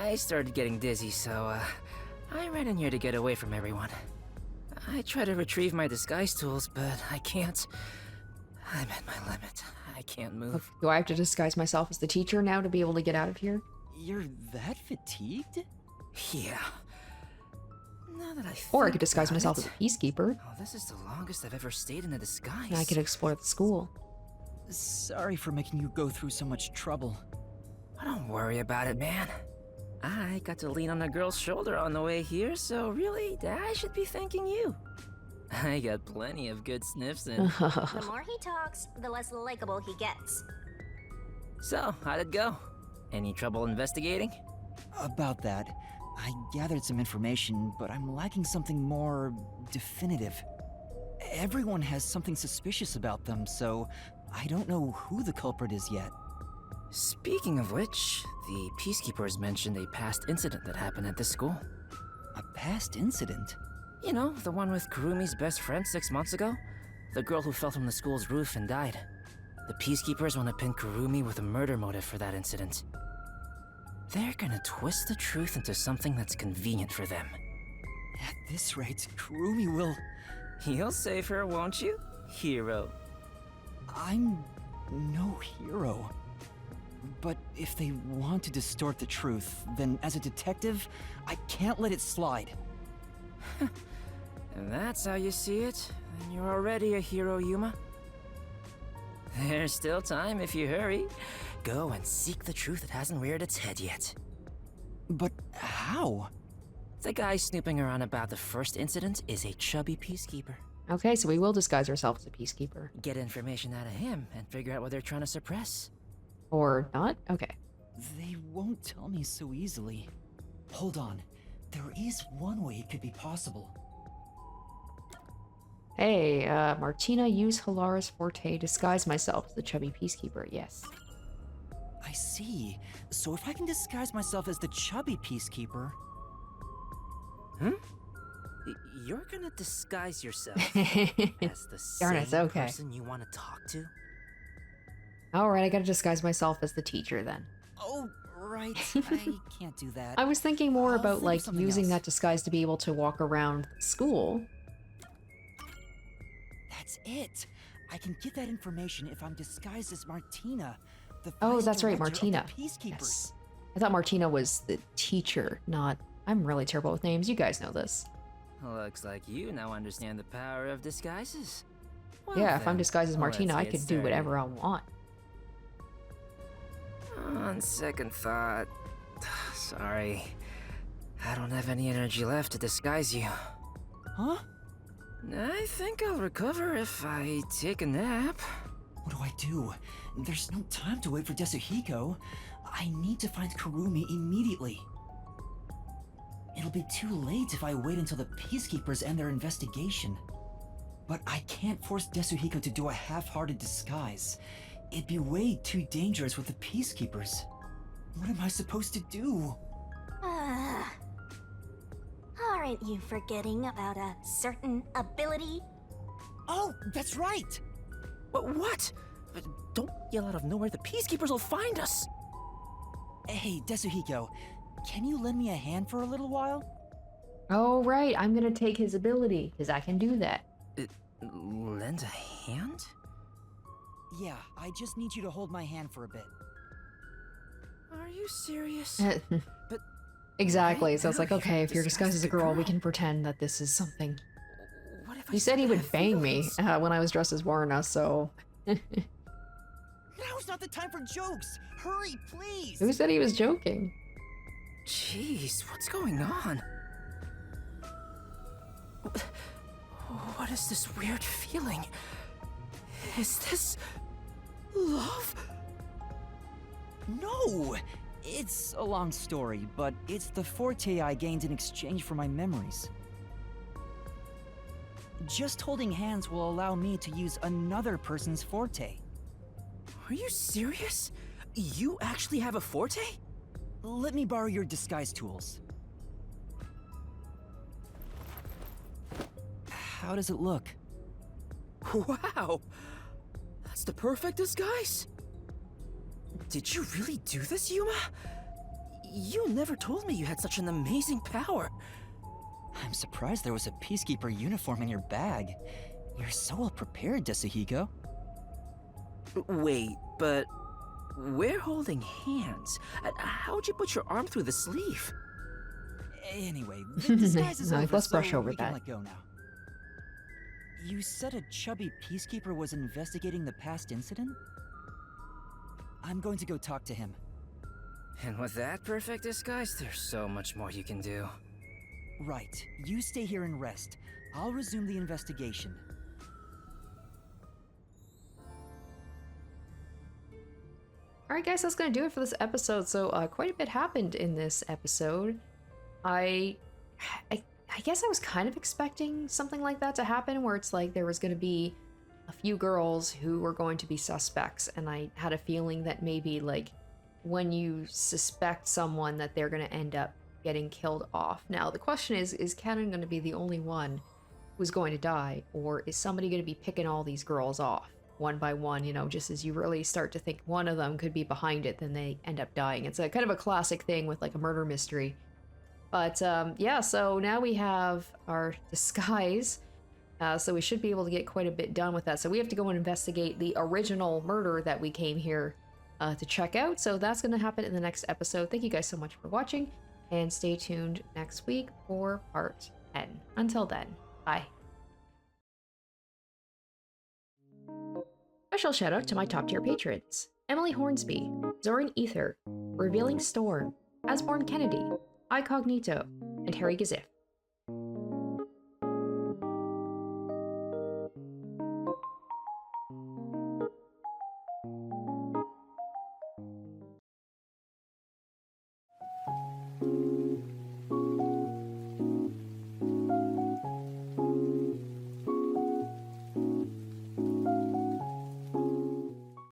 I started getting dizzy, so, I ran in here to get away from everyone. I try to retrieve my disguise tools, but I can't. I'm at my limit. I can't move. Do I have to disguise myself as the teacher now to be able to get out of here? You're that fatigued? Yeah. Now that Or I could disguise myself as a peacekeeper. Oh, this is the longest I've ever stayed in a disguise. And I could explore the school. Sorry for making you go through so much trouble. Don't worry about it, man. I got to lean on a girl's shoulder on the way here, so really, I should be thanking you. I got plenty of good sniffs in. The more he talks, the less likable he gets. So, how'd it go? Any trouble investigating? About that, I gathered some information, but I'm lacking something more definitive. Everyone has something suspicious about them, so I don't know who the culprit is yet. Speaking of which, the Peacekeepers mentioned a past incident that happened at this school. A past incident? You know, the one with Kurumi's best friend 6 months ago? The girl who fell from the school's roof and died. The Peacekeepers want to pin Kurumi with a murder motive for that incident. They're gonna twist the truth into something that's convenient for them. At this rate, Kurumi will... You'll save her, won't you, hero? I'm no hero. But if they want to distort the truth, then as a detective, I can't let it slide. And that's how you see it, then you're already a hero, Yuma. There's still time if you hurry. Go and seek the truth that hasn't reared its head yet. But how? The guy snooping around about the first incident is a chubby peacekeeper. Okay, so we will disguise ourselves as a peacekeeper. Get information out of him and figure out what they're trying to suppress. Or not? Okay. They won't tell me so easily. Hold on. There is one way it could be possible. Hey, Martina, use Hilara's forte, disguise myself as the chubby peacekeeper. Yes. I see. So if I can disguise myself as the chubby peacekeeper... You're gonna disguise yourself as the same person you want to talk to? Alright, I gotta disguise myself as the teacher then. Oh, right. I can't do that. I was thinking more about, think like, of something using else. that disguise to be able to walk around school. That's it. I can get that information if I'm disguised as Martina, the Oh, vice that's right, director of the Martina. Peacekeepers. Yes. I thought Martina was the teacher, not... I'm really terrible with names, you guys know this. Looks like you now understand the power of disguises. Well, Yeah, if I'm then, disguised as Martina, I let's get could do whatever I want. On second thought... Sorry. I don't have any energy left to disguise you. Huh? I think I'll recover if I take a nap. What do I do? There's no time to wait for Desuhiko. I need to find Kurumi immediately. It'll be too late if I wait until the Peacekeepers end their investigation. But I can't force Desuhiko to do a half-hearted disguise. It'd be way too dangerous with the Peacekeepers. What am I supposed to do? Aren't you forgetting about a certain ability? Oh, that's right! What? Don't yell out of nowhere, the Peacekeepers will find us! Hey, Desuhiko, can you lend me a hand for a little while? Oh, right, I'm gonna take his ability, because I can do that. Lend a hand? Yeah, I just need you to hold my hand for a bit. Are you serious? But Exactly, so it's like, okay, if you're disguised as a girl, we can pretend that this is something. He said he would bang me when I was dressed as Warna, so... Now's not the time for jokes! Hurry, please! Who said he was joking? Jeez, what's going on? What is this weird feeling? Is this... love? No! It's a long story, but it's the forte I gained in exchange for my memories. Just holding hands will allow me to use another person's forte. Are you serious? You actually have a forte? Let me borrow your disguise tools. How does it look? Wow! That's the perfect disguise! Did you really do this, Yuma? You never told me you had such an amazing power. I'm surprised there was a Peacekeeper uniform in your bag. You're so well prepared, Desuhiko. Wait, but we're holding hands. How'd you put your arm through the sleeve? Anyway, the disguise is over, let's brush so over we can that. let go now. You said a chubby Peacekeeper was investigating the past incident? I'm going to go talk to him. And with that perfect disguise, there's so much more you can do. Right. You stay here and rest. I'll resume the investigation. Alright guys, that's gonna do it for this episode. So quite a bit happened in this episode. I guess I was kind of expecting something like that to happen, where it's like there was gonna be a few girls who were going to be suspects, and I had a feeling that maybe like when you suspect someone that they're gonna end up getting killed off. Now the question is Canon gonna be the only one who's going to die, or is somebody gonna be picking all these girls off? one by one, you know, just as you really start to think one of them could be behind it, then they end up dying. It's a kind of a classic thing with like a murder mystery. But yeah, so now we have our disguise. So we should be able to get quite a bit done with that. So we have to go and investigate the original murder that we came here to check out. So that's going to happen in the next episode. Thank you guys so much for watching, and stay tuned next week for part 10. Until then, bye. Special shout out to my top tier patrons: Emily Hornsby, Zoran Ether, Revealing Storm, Asborn Kennedy, Icognito, and Harry Gazif.